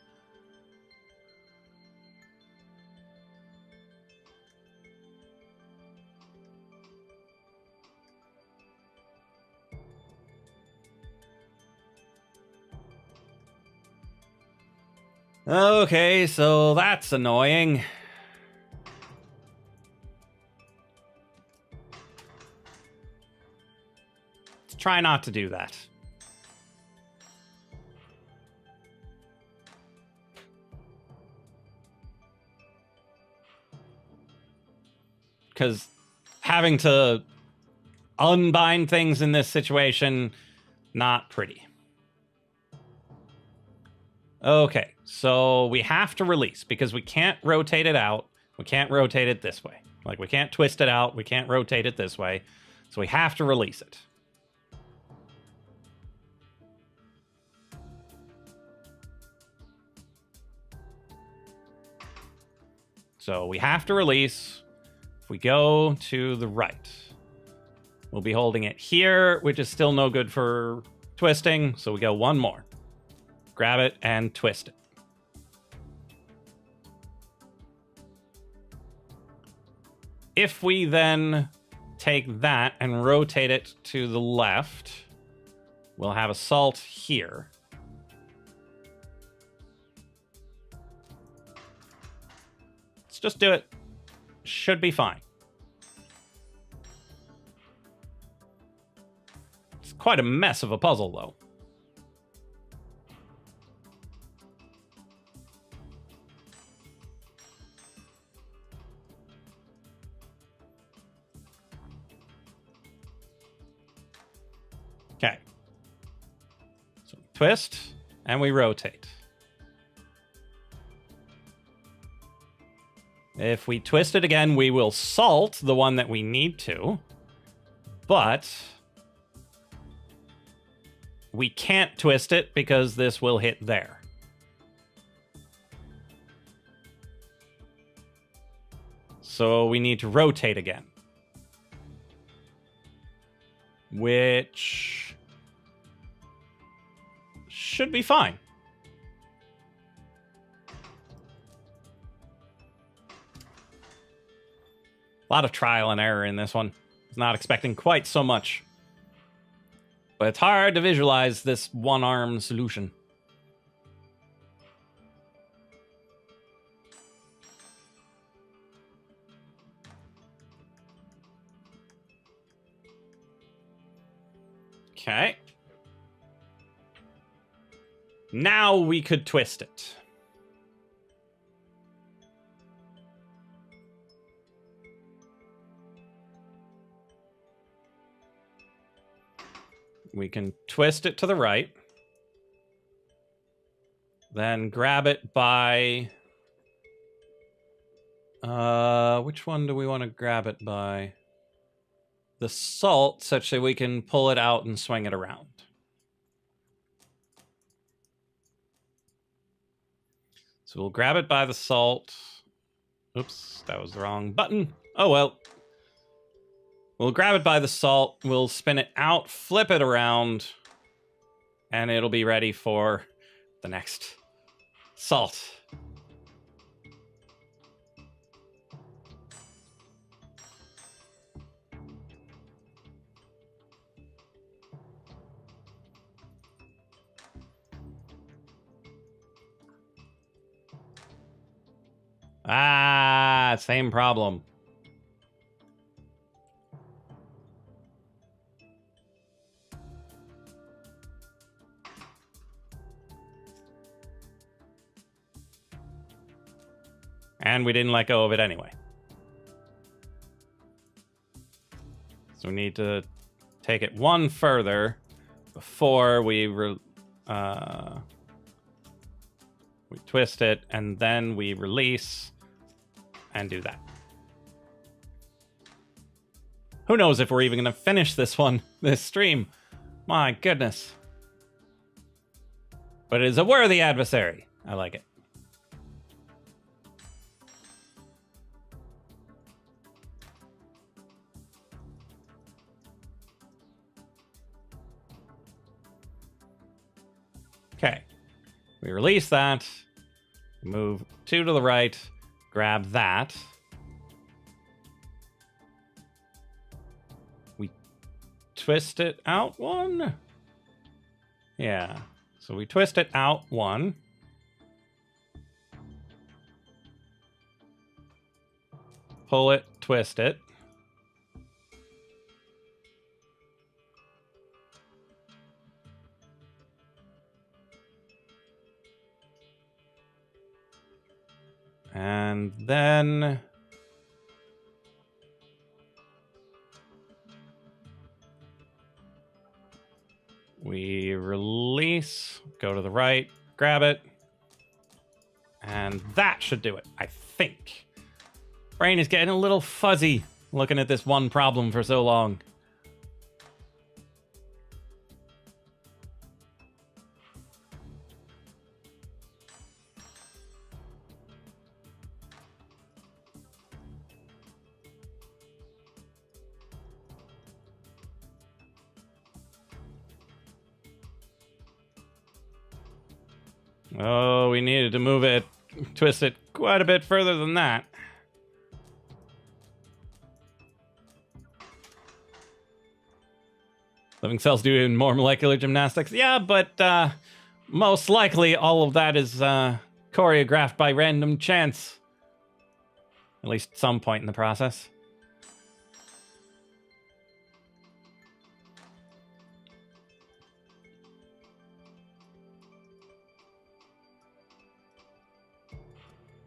Okay, so that's annoying. Let's try not to do that. Because having to unbind things in this situation, not pretty. Okay, so we have to release because we can't rotate it out. We can't rotate it this way. Like, we can't twist it out. We can't rotate it this way. So we have to release it. So we have to release. If we go to the right, we'll be holding it here, which is still no good for twisting. So we go one more. Grab it and twist it. If we then take that and rotate it to the left, we'll have a salt here. Let's just do it. Should be fine. It's quite a mess of a puzzle, though. Okay. So we twist and we rotate. If we twist it again, we will salt the one that we need to. But we can't twist it because this will hit there. So we need to rotate again. Which should be fine. A lot of trial and error in this one. I was not expecting quite so much. But it's hard to visualize this one-arm solution. Okay. Now we could twist it. We can twist it to the right. Then grab it by... which one do we want to grab it by? The salt, such that we can pull it out and swing it around. So we'll grab it by the salt. Oops, that was the wrong button. Oh well. We'll grab it by the salt, we'll spin it out, flip it around, and it'll be ready for the next salt. Ah, same problem. And we didn't let go of it anyway. So we need to take it one further before we twist it, and then we release and do that. Who knows if we're even going to finish this stream. My goodness. But it is a worthy adversary. I like it. Okay. We release that. Move 2 to the right. Grab that. We twist it out 1. Yeah. So we twist it out 1. Pull it, twist it. And then we release, go to the right, grab it, and that should do it, I think. Brain is getting a little fuzzy looking at this one problem for so long. Oh, we needed to move it, twist it quite a bit further than that. Living cells doing more molecular gymnastics. Yeah, but most likely all of that is choreographed by random chance. At least some point in the process.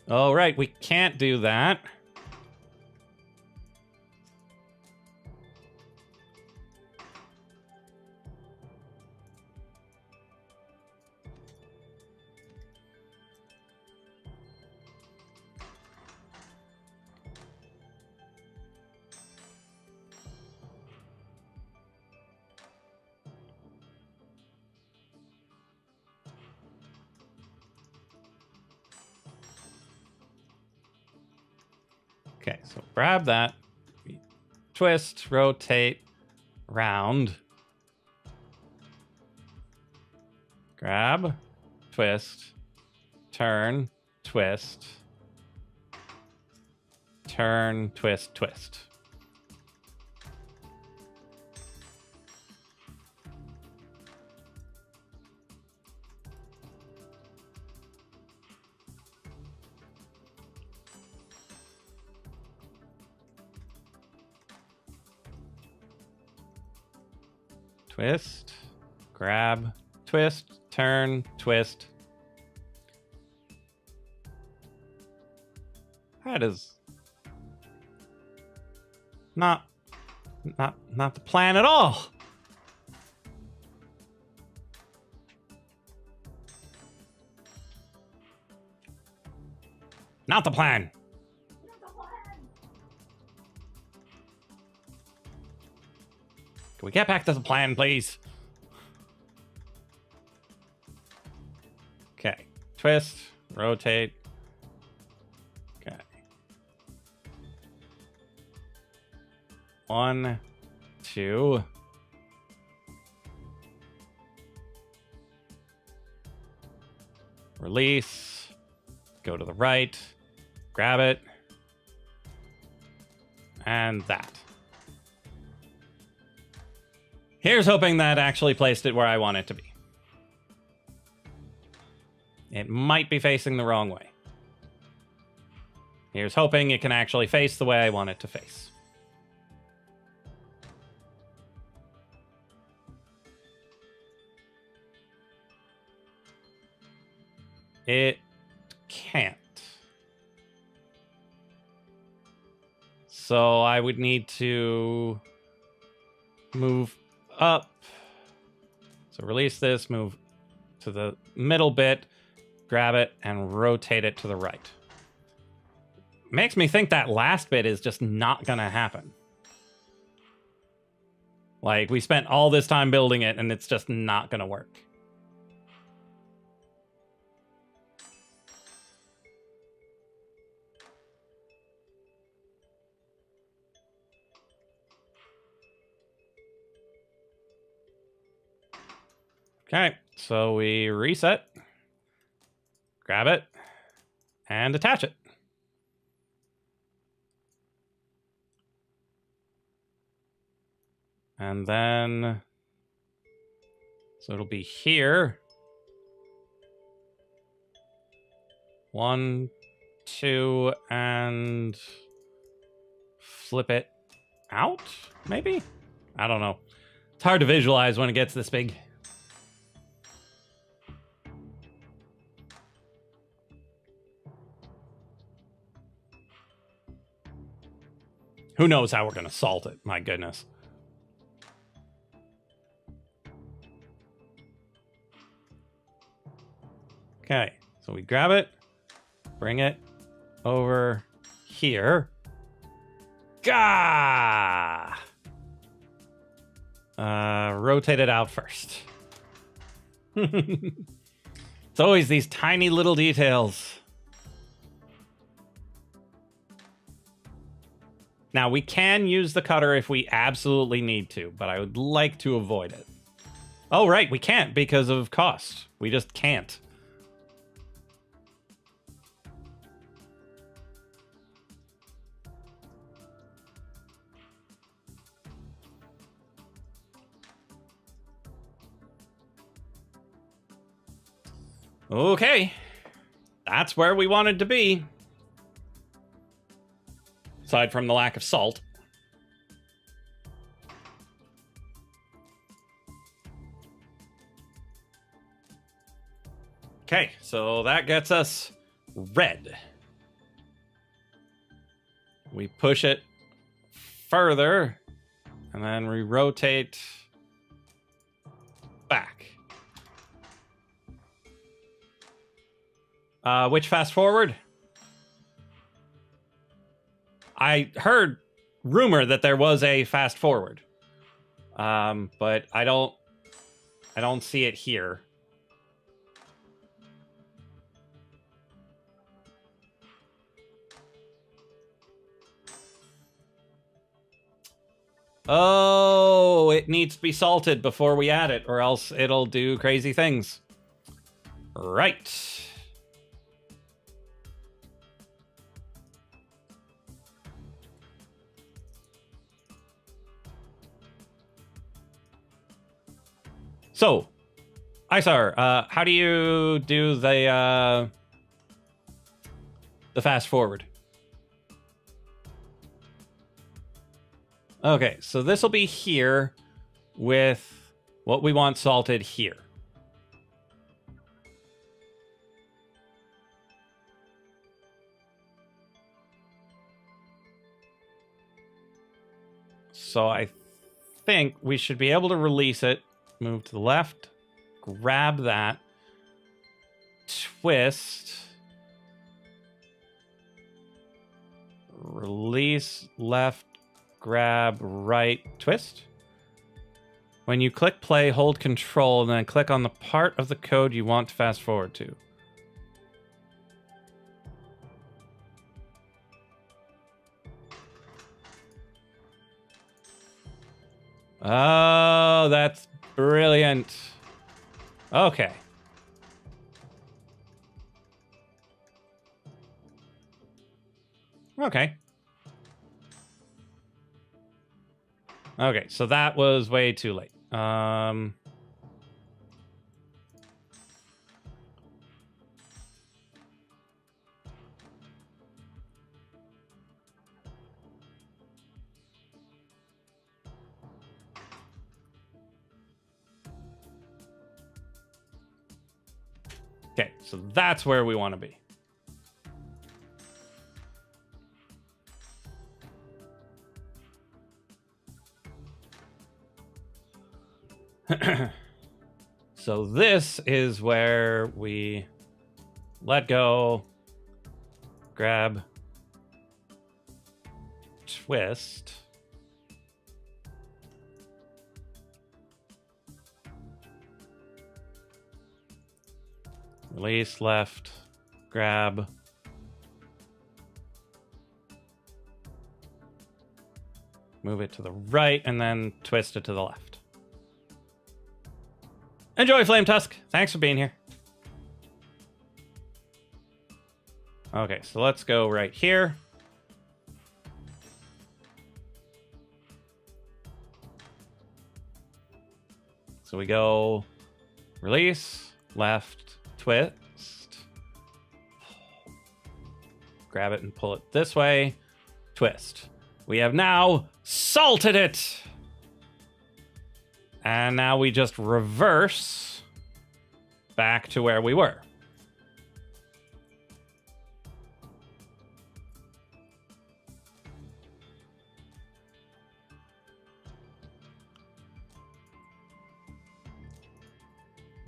Oh, right, we can't do that. Okay, so grab that. Twist, rotate, round. Grab, twist, turn, twist, turn, twist, twist. Twist, grab, twist, turn, twist. That is not the plan at all. Not the plan. Can we get back to the plan, please? Okay. Twist, rotate. Okay. 1, 2. Release. Go to the right. Grab it. And that. Here's hoping that actually placed it where I want it to be. It might be facing the wrong way. Here's hoping it can actually face the way I want it to face. It can't. So I would need to move up. So release this, move to the middle bit, grab it, and rotate it to the right. Makes me think that last bit is just not gonna happen. Like, we spent all this time building it, and it's just not gonna work. Okay, so we reset, grab it, and attach it. And then, so it'll be here. 1, 2, and flip it out, maybe? I don't know. It's hard to visualize when it gets this big. Who knows how we're going to salt it? My goodness. Okay, so we grab it, bring it over here. Gah! Rotate it out first. It's always these tiny little details. Now, we can use the cutter if we absolutely need to, but I would like to avoid it. Oh, right, we can't because of cost. We just can't. Okay, that's where we wanted to be. Aside from the lack of salt. Okay, so that gets us red. We push it further, and then we rotate back. Which fast forward? I heard rumor that there was a fast forward, but I don't see it here. Oh, it needs to be salted before we add it, or else it'll do crazy things. Right. So, Isar, how do you do the fast forward? Okay, so this will be here with what we want salted here. So I think we should be able to release it. Move to the left, grab that, twist, release, left, grab, right, twist. When you click play, hold control, and then click on the part of the code you want to fast forward to. Oh, that's brilliant. Okay. Okay. Okay, so that was way too late. Okay, so that's where we want to be. So this is where we let go, grab, twist. Release, left, grab. Move it to the right, and then twist it to the left. Enjoy, Flame Tusk. Thanks for being here. Okay, so let's go right here. So we go release, left, twist. Grab it and pull it this way. Twist. We have now salted it. And now we just reverse back to where we were.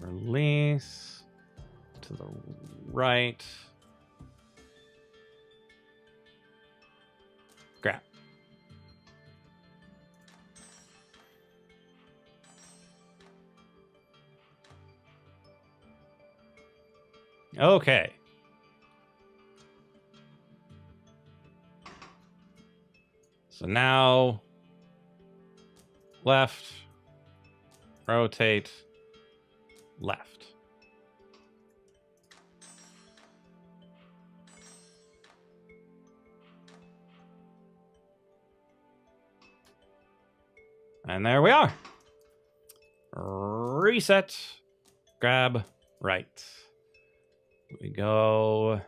Release to the right. Grab. Okay. So now left, rotate, left. And there we are. Reset, grab, right. We go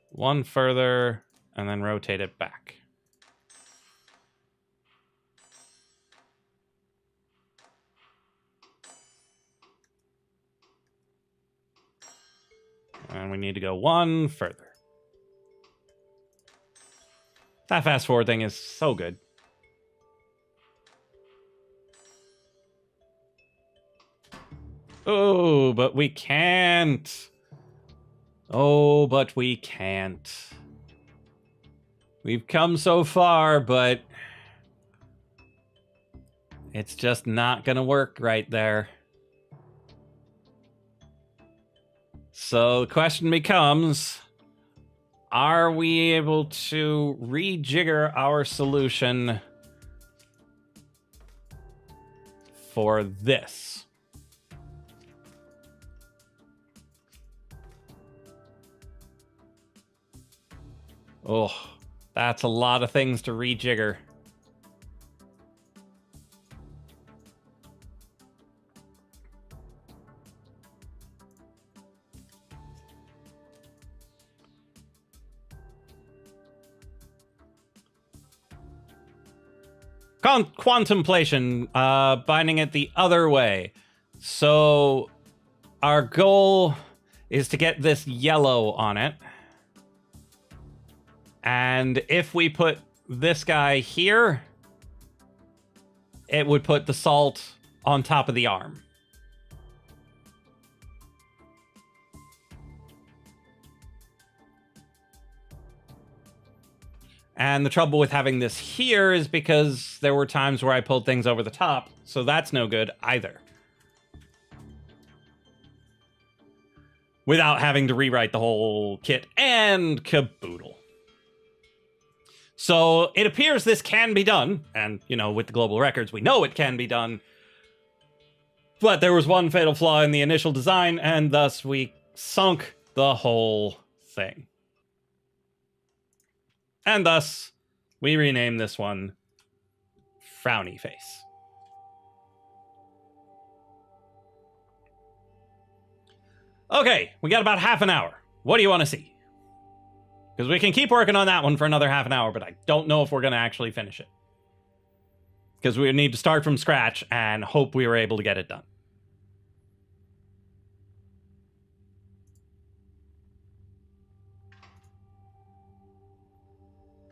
one further and then rotate it back. And we need to go one further. That fast forward thing is so good. Oh, but we can't. Oh, but we can't. We've come so far, but it's just not gonna work right there. So the question becomes, Are we able to rejigger our solution for this? Oh, that's a lot of things to rejigger. Quantumplation, binding it the other way. So our goal is to get this yellow on it. And if we put this guy here, it would put the salt on top of the arm. And the trouble with having this here is because there were times where I pulled things over the top, so that's no good either. Without having to rewrite the whole kit and caboodle. So it appears this can be done, and, you know, with the global records, we know it can be done. But there was one fatal flaw in the initial design, and thus we sunk the whole thing. And thus, we rename this one Frowny Face. Okay, we got about half an hour. What do you want to see? Because we can keep working on that one for another half an hour, but I don't know if we're going to actually finish it. Because we need to start from scratch and hope we were able to get it done.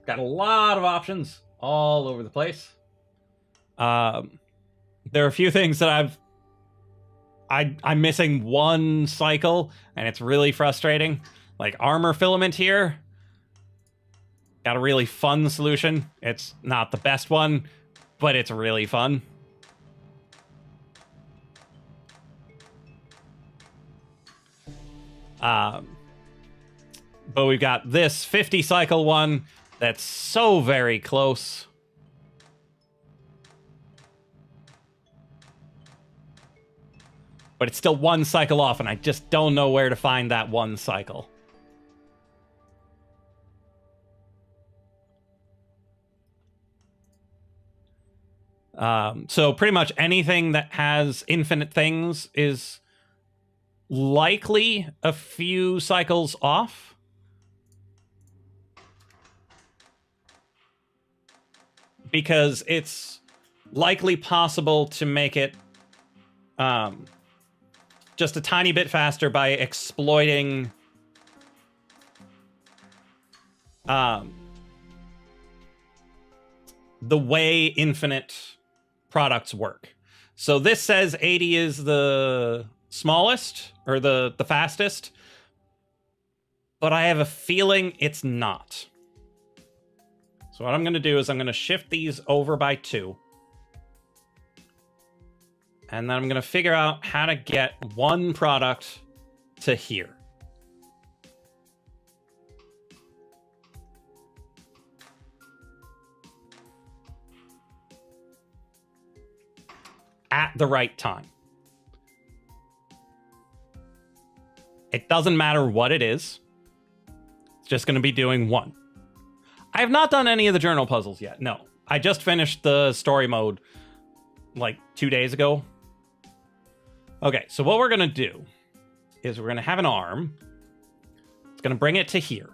Got a lot of options all over the place. There are a few things that I'm missing one cycle, and it's really frustrating. Like armor filament here. Got a really fun solution. It's not the best one, but it's really fun. But we've got this 50 cycle one that's so very close. But it's still one cycle off, and I just don't know where to find that one cycle. So pretty much anything that has infinite things is likely a few cycles off. Because it's likely possible to make it just a tiny bit faster by exploiting the way infinite products work. So this says 80 is the smallest, or the fastest, but I have a feeling it's not. So what I'm going to do is I'm going to shift these over by 2. And then I'm going to figure out how to get one product to here. At the right time. It doesn't matter what it is. It's just going to be doing one. I have not done any of the journal puzzles yet. No. I just finished the story mode like 2 days ago. Okay, so what we're going to do is we're going to have an arm. It's going to bring it to here.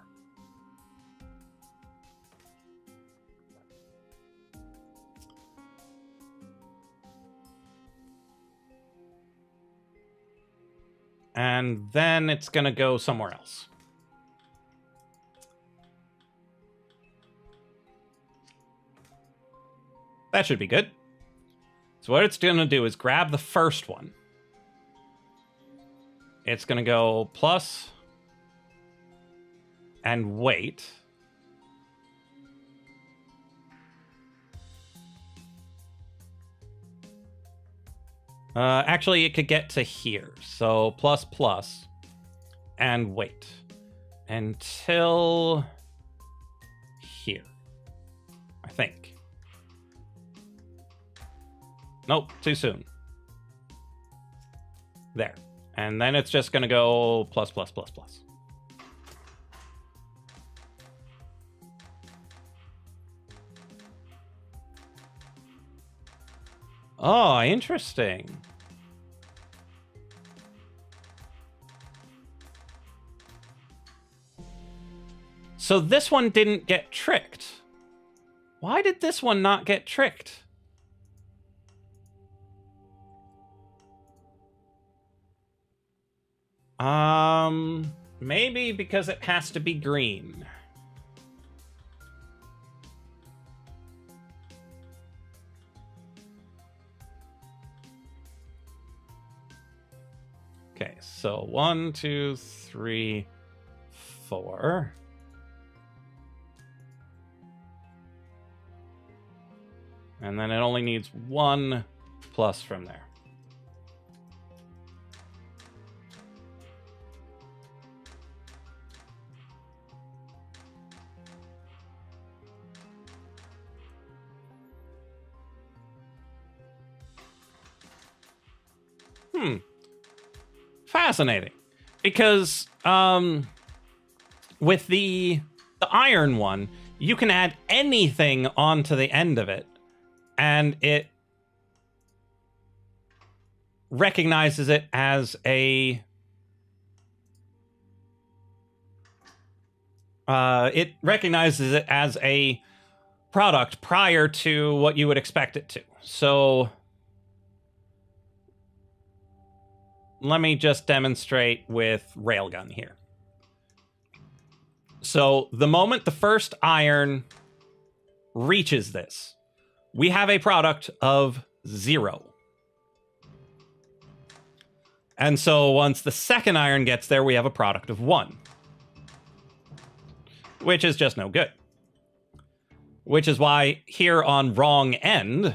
And then it's going to go somewhere else. That should be good. So what it's going to do is grab the first one. It's going to go plus and wait. Actually, it could get to here. So plus and wait. until here, I think. Nope, too soon. There. And then it's just going to go plus, plus, plus, plus. Oh, interesting. So this one didn't get tricked. Why did this one not get tricked? Maybe because it has to be green. Okay, so 1, 2, 3, 4. And then it only needs 1 plus from there. Fascinating. Because with the iron one, you can add anything onto the end of it, and it recognizes it as a product prior to what you would expect it to. So let me just demonstrate with Railgun here. So the moment the first iron reaches this, we have a product of 0. And so once the second iron gets there, we have a product of 1. Which is just no good. Which is why here on wrong end,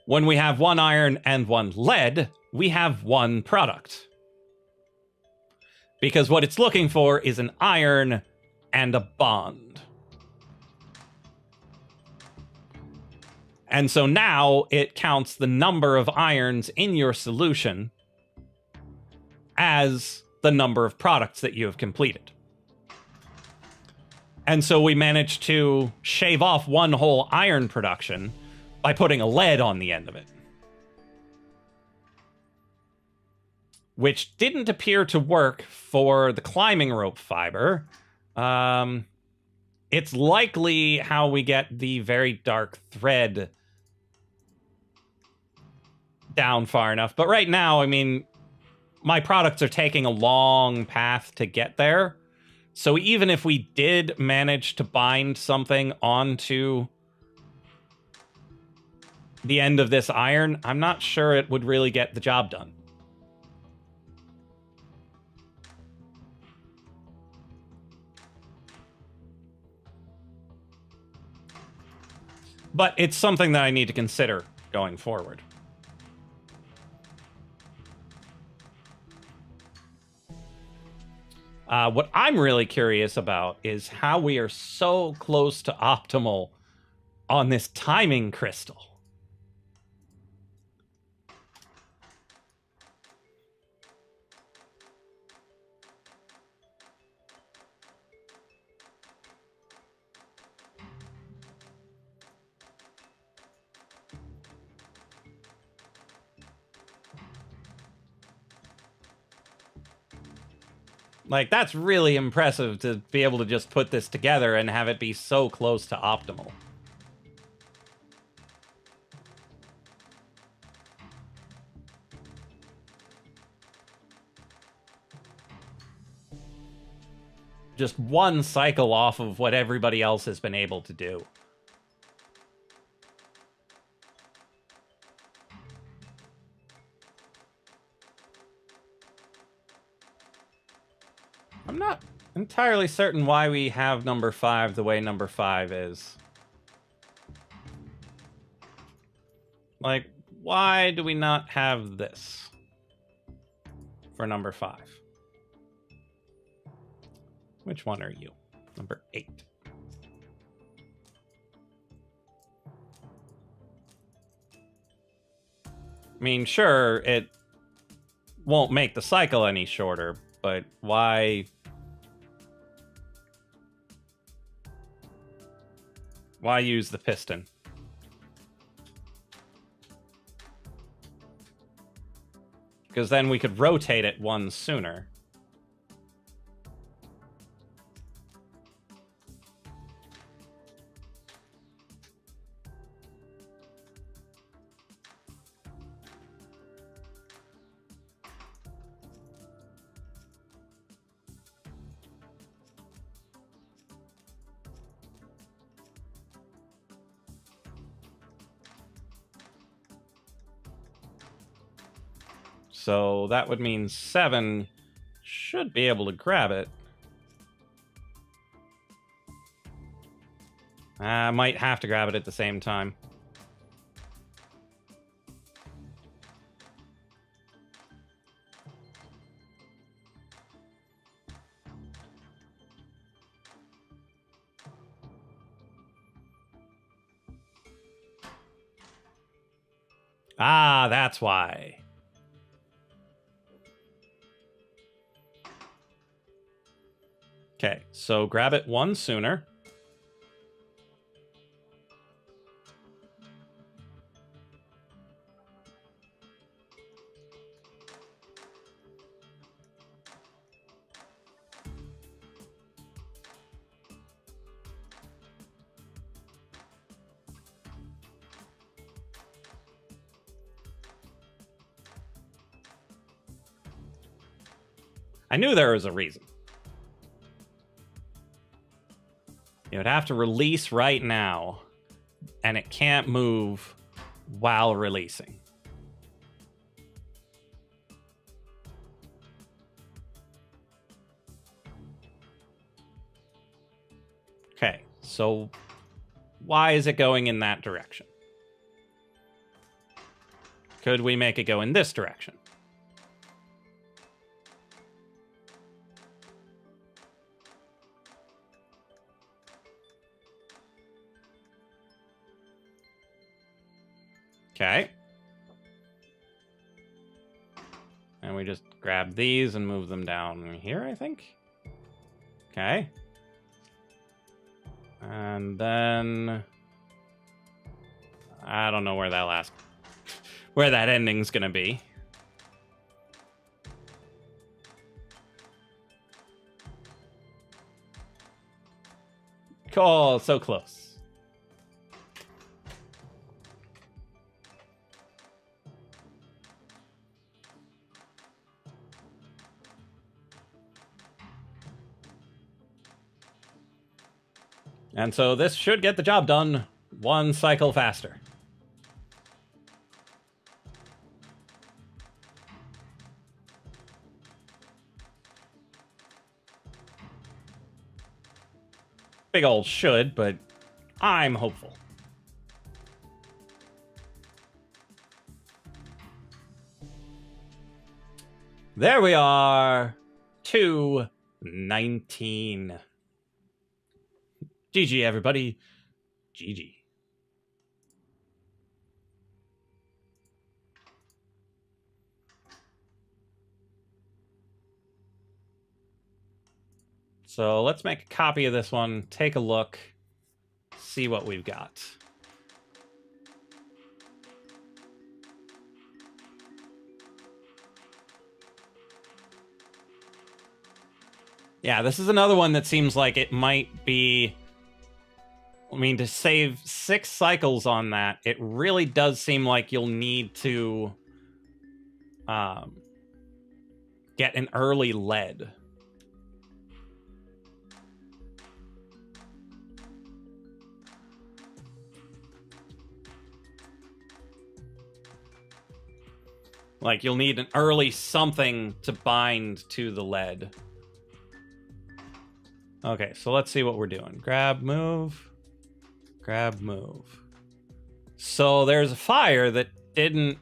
when we have 1 iron and 1 lead, we have 1 product. Because what it's looking for is an iron and a bond. And so now it counts the number of irons in your solution as the number of products that you have completed. And so we managed to shave off 1 whole iron production by putting a lead on the end of it. Which didn't appear to work for the climbing rope fiber. It's likely how we get the very dark thread down far enough. But right now, I mean, my products are taking a long path to get there. So even if we did manage to bind something onto the end of this iron, I'm not sure it would really get the job done. But it's something that I need to consider going forward. What I'm really curious about is how we are so close to optimal on this timing crystal. Like, that's really impressive to be able to just put this together and have it be so close to optimal. Just one cycle off of what everybody else has been able to do. I'm not entirely certain why we have number 5 the way number 5 is. Like, why do we not have this? for number 5. Which one are you? Number 8. I mean, sure, it won't make the cycle any shorter, but why use the piston? Because then we could rotate it one sooner. So that would mean 7 should be able to grab it. I might have to grab it at the same time. Ah, that's why. Okay, so grab it one sooner. I knew there was a reason. You would have to release right now, and it can't move while releasing. Okay, so why is it going in that direction? Could we make it go in this direction? Okay. And we just grab these and move them down here, I think. Okay. And then I don't know where that ending's gonna be. Cool, so close. And so this should get the job done one cycle faster. Big old should, but I'm hopeful. There we are. 2:19. GG, everybody. GG. So let's make a copy of this one, take a look, see what we've got. Yeah, this is another one that seems like it might be... I mean, to save 6 cycles on that, it really does seem like you'll need to get an early lead. Like, you'll need an early something to bind to the lead. Okay, so let's see what we're doing. Grab, move. Grab, move. So there's a fire that didn't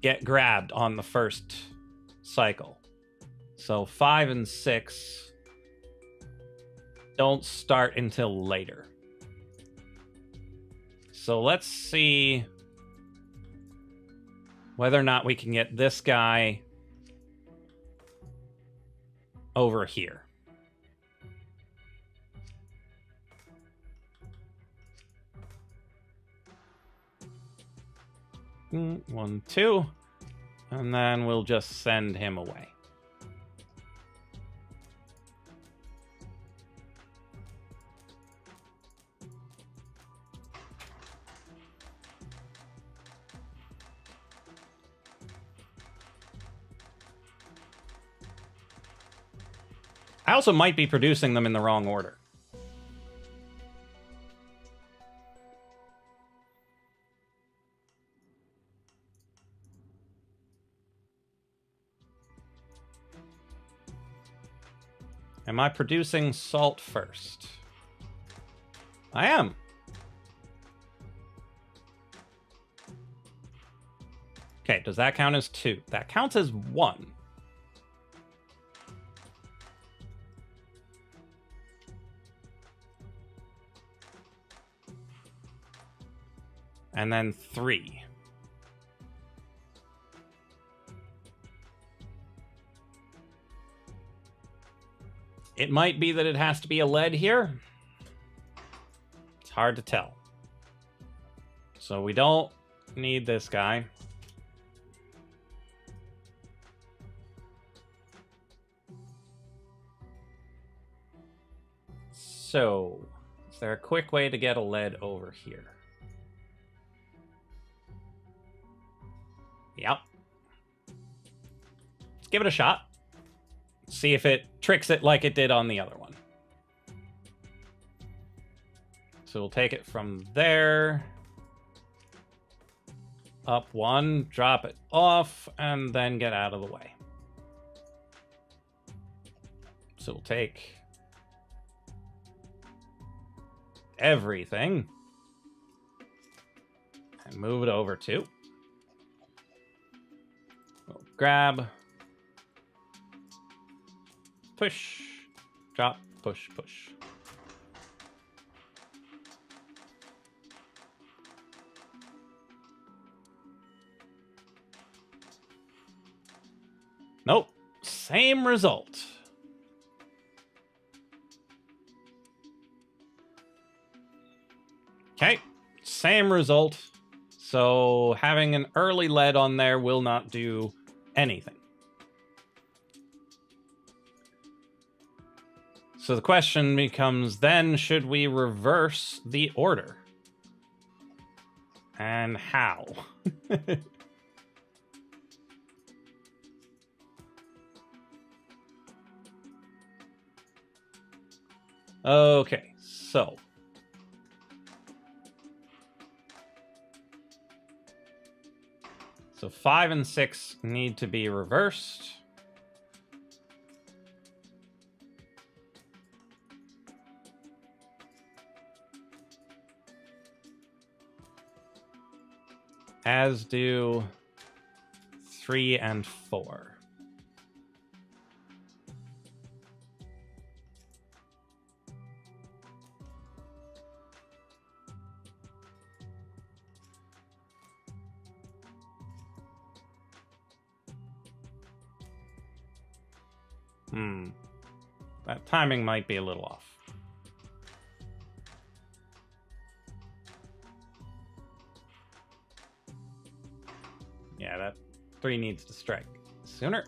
get grabbed on the first cycle. So 5 and 6 don't start until later. So let's see whether or not we can get this guy over here. One, two, and then we'll just send him away. I also might be producing them in the wrong order. Am I producing salt first? I am. Okay, does that count as 2? That counts as 1. And then 3. It might be that it has to be a lead here. It's hard to tell. So we don't need this guy. So, is there a quick way to get a lead over here? Yep. Let's give it a shot. See if it tricks it like it did on the other one. So we'll take it from there. Up 1, drop it off, and then get out of the way. So we'll take everything and move it over to. We'll grab, push, drop, push, push. Nope, same result. Okay, same result. So having an early lead on there will not do anything. So the question becomes then, should we reverse the order? And how? Okay, so So 5 and 6 need to be reversed. As do 3 and 4. That timing might be a little off. Yeah, that 3 needs to strike sooner.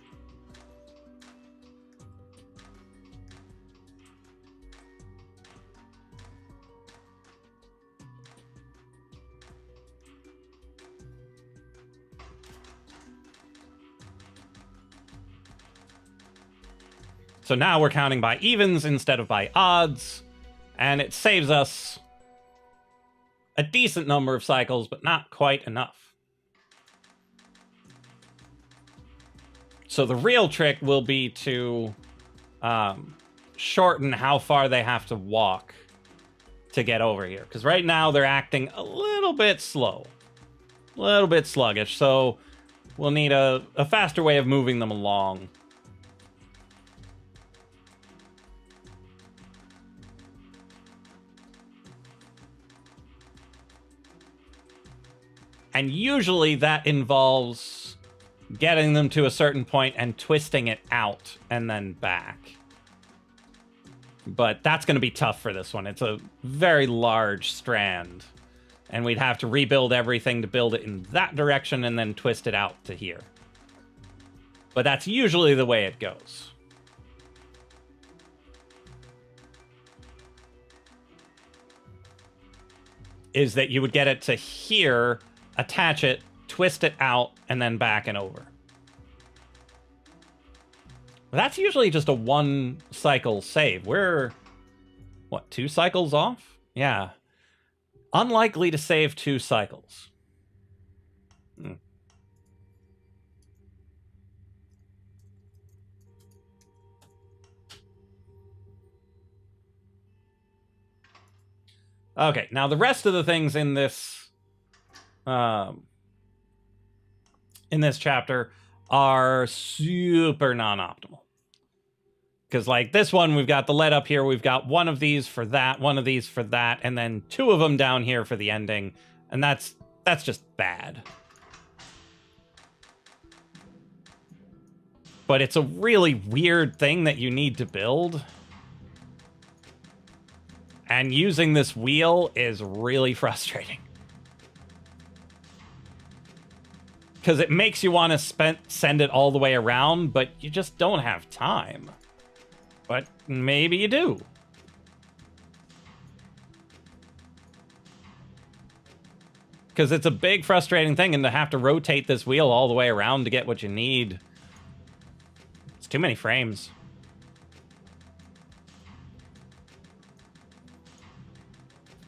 So now we're counting by evens instead of by odds, and it saves us a decent number of cycles, but not quite enough. So the real trick will be to shorten how far they have to walk to get over here. Because right now they're acting a little bit slow. A little bit sluggish. So we'll need a faster way of moving them along. And usually that involves getting them to a certain point and twisting it out and then back. But that's going to be tough for this one. It's a very large strand. And we'd have to rebuild everything to build it in that direction and then twist it out to here. But that's usually the way it goes. Is that you would get it to here, attach it, twist it out, and then back and over. That's usually just a 1 cycle save. We're, what, 2 cycles off? Yeah. Unlikely to save 2 cycles. Okay, now the rest of the things in this chapter are super non-optimal. Because like this one, we've got the lead up here, we've got one of these for that, one of these for that, and then 2 of them down here for the ending, and that's just bad. But it's a really weird thing that you need to build. And using this wheel is really frustrating. Because it makes you want to send it all the way around, but you just don't have time. But maybe you do. Because it's a big frustrating thing, and to have to rotate this wheel all the way around to get what you need. It's too many frames.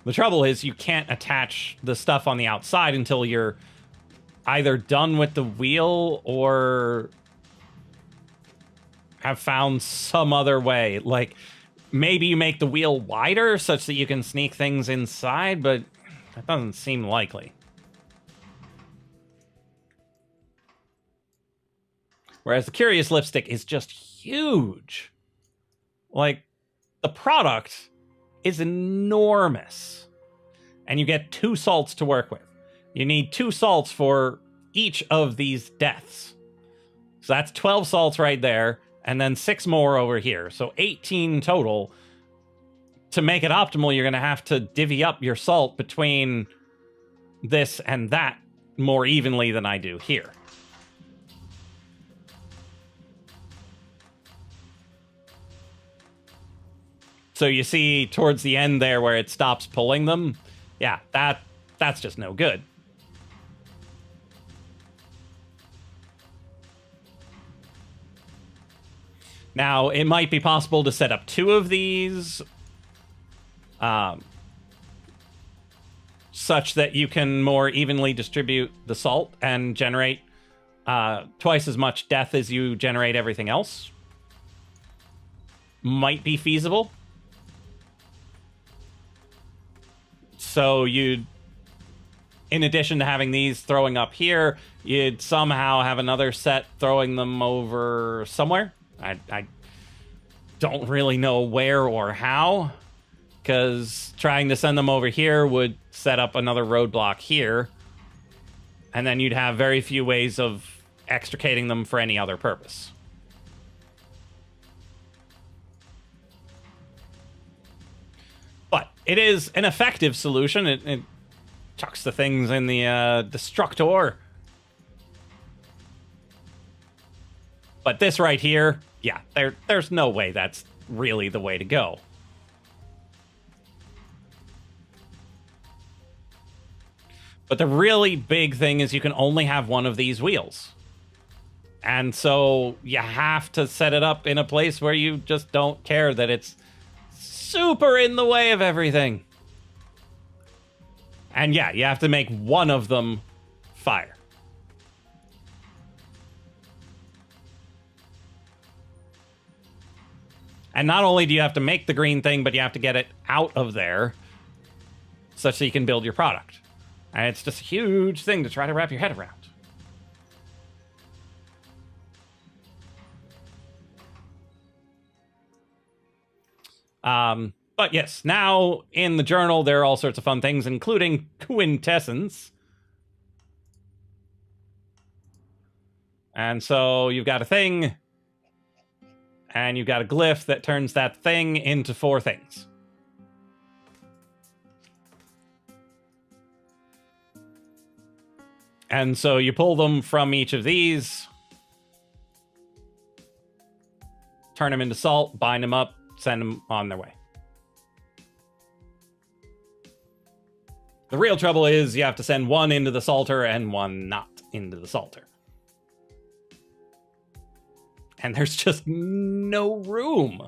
The trouble is you can't attach the stuff on the outside until you're either done with the wheel or have found some other way. Like, maybe you make the wheel wider such that you can sneak things inside, but that doesn't seem likely. Whereas the Curious Lipstick is just huge. Like, the product is enormous. And you get 2 salts to work with. You need 2 salts for each of these deaths. So that's 12 salts right there, and then 6 more over here. So 18 total. To make it optimal, you're going to have to divvy up your salt between this and that more evenly than I do here. So you see towards the end there where it stops pulling them. Yeah, that's just no good. Now, it might be possible to set up 2 of these, such that you can more evenly distribute the salt and generate twice as much death as you generate everything else. Might be feasible. So you'd, in addition to having these throwing up here, you'd somehow have another set throwing them over somewhere. I don't really know where or how, because trying to send them over here would set up another roadblock here, and then you'd have very few ways of extricating them for any other purpose. But it is an effective solution. It chucks the things in the destructor. But this right here, yeah, there's no way that's really the way to go. But the really big thing is you can only have one of these wheels. And so you have to set it up in a place where you just don't care that it's super in the way of everything. And yeah, you have to make one of them fire. And not only do you have to make the green thing, but you have to get it out of there such that you can build your product. And it's just a huge thing to try to wrap your head around. But yes, now in the journal, there are all sorts of fun things, including quintessence. And so you've got a thing, and you've got a glyph that turns that thing into 4 things. And so you pull them from each of these, turn them into salt, bind them up, send them on their way. The real trouble is you have to send one into the salter and one not into the salter. And there's just no room.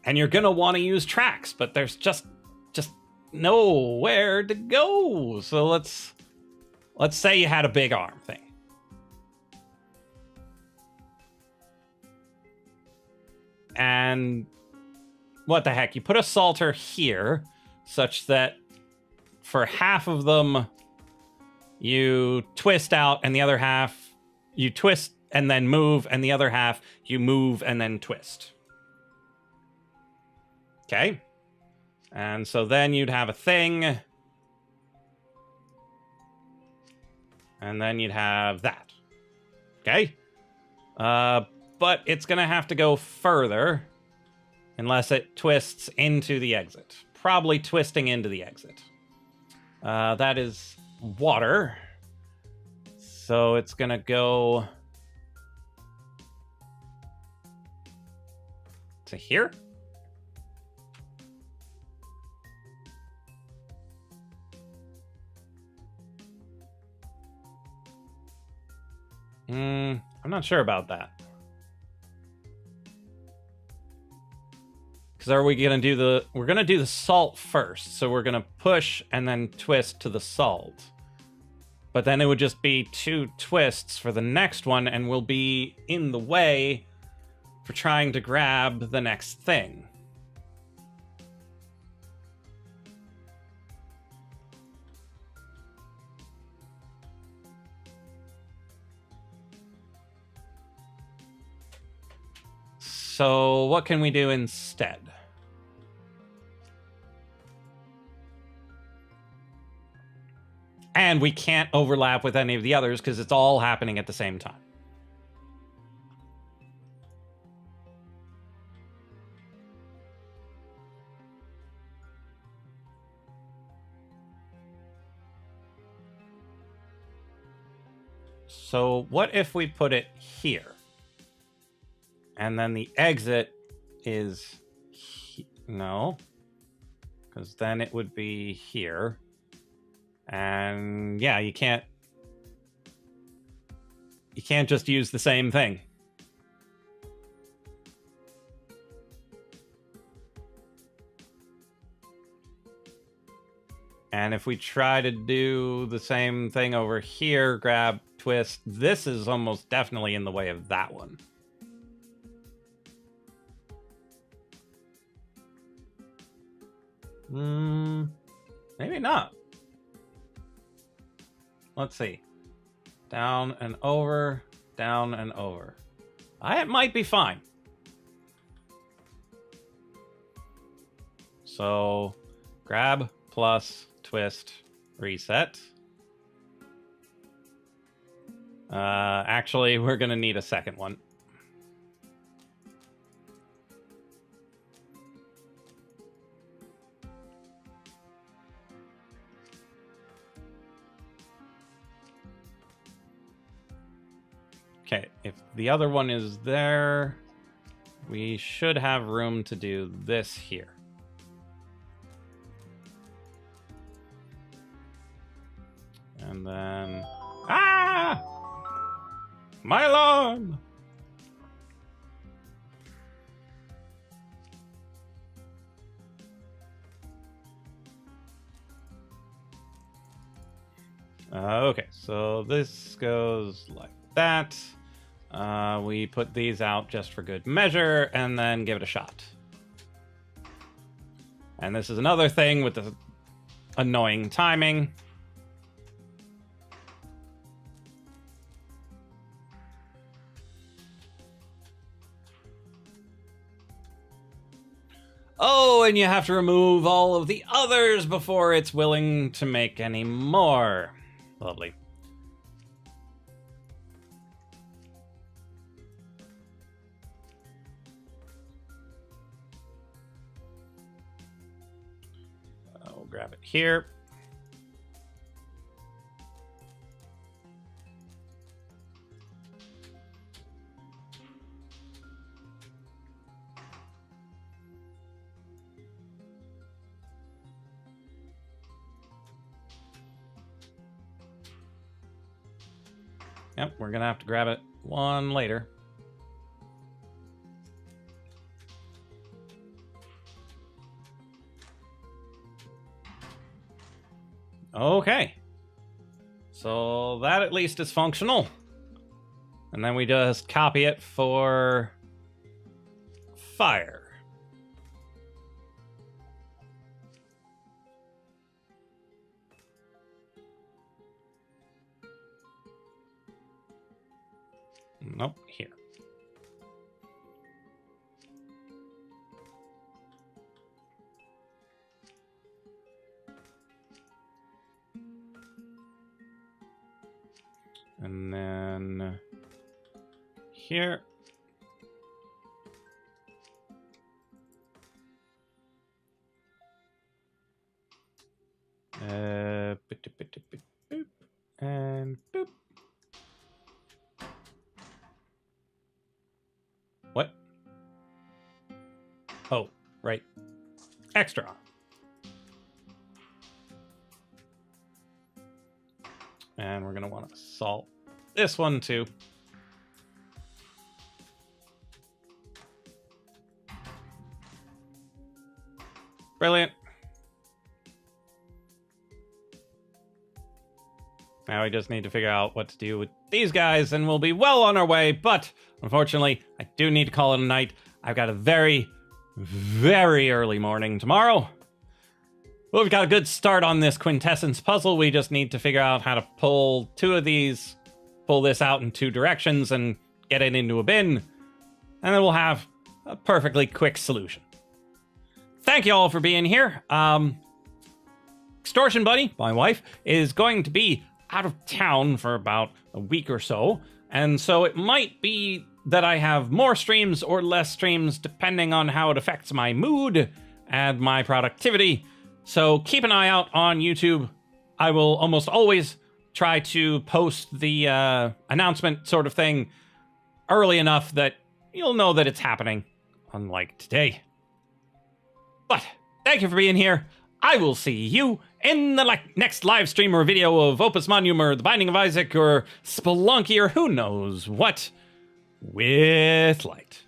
And you're going to want to use tracks, but there's just nowhere to go. So let's say you had a big arm thing. And what the heck? You put a salter here such that for half of them you twist out and the other half you twist and then move, and the other half you move and then twist. Okay. And so then you'd have a thing. And then you'd have that. Okay. But it's going to have to go further unless it twists into the exit. Probably twisting into the exit. That is water. So it's going to go to here. I'm not sure about that. Because are we going to do the... We're going to do the salt first. So we're going to push and then twist to the salt. But then it would just be 2 twists for the next one, and we'll be in the way for trying to grab the next thing. So what can we do instead? And we can't overlap with any of the others because it's all happening at the same time. So what if we put it here? And then the exit is... No. Because then it would be here. And yeah, you can't just use the same thing. And if we try to do the same thing over here, grab, twist, this is almost definitely in the way of that one. Maybe not. Let's see. Down and over, down and over. It might be fine. So, grab, plus, twist, reset. Actually, we're going to need a second one. Okay, if the other one is there, we should have room to do this here. And then... Ah! My alarm! Okay, so this goes like that. We put these out just for good measure, and then give it a shot. And this is another thing with the annoying timing. Oh, and you have to remove all of the others before it's willing to make any more. Lovely. I'll grab it here. Yep, we're gonna have to grab it one later. Okay. So that at least is functional. And then we just copy it for fire. Nope, here. And then here. Boop, and boop. What? Oh, right. Extra. And we're going to want to salt this one too. Brilliant. Now we just need to figure out what to do with these guys and we'll be well on our way. But unfortunately, I do need to call it a night. I've got a very, very early morning tomorrow. Well, we've got a good start on this quintessence puzzle. We just need to figure out how to pull two of these, pull this out in two directions and get it into a bin. And then we'll have a perfectly quick solution. Thank you all for being here. Extortion Buddy, my wife, is going to be out of town for about a week or so. And so it might be that I have more streams or less streams depending on how it affects my mood and my productivity. So keep an eye out on YouTube. I will almost always try to post the announcement sort of thing early enough that you'll know that it's happening, unlike today. But thank you for being here. I will see you in the next live stream or video of Opus Magnum or The Binding of Isaac or Spelunky or who knows what with light.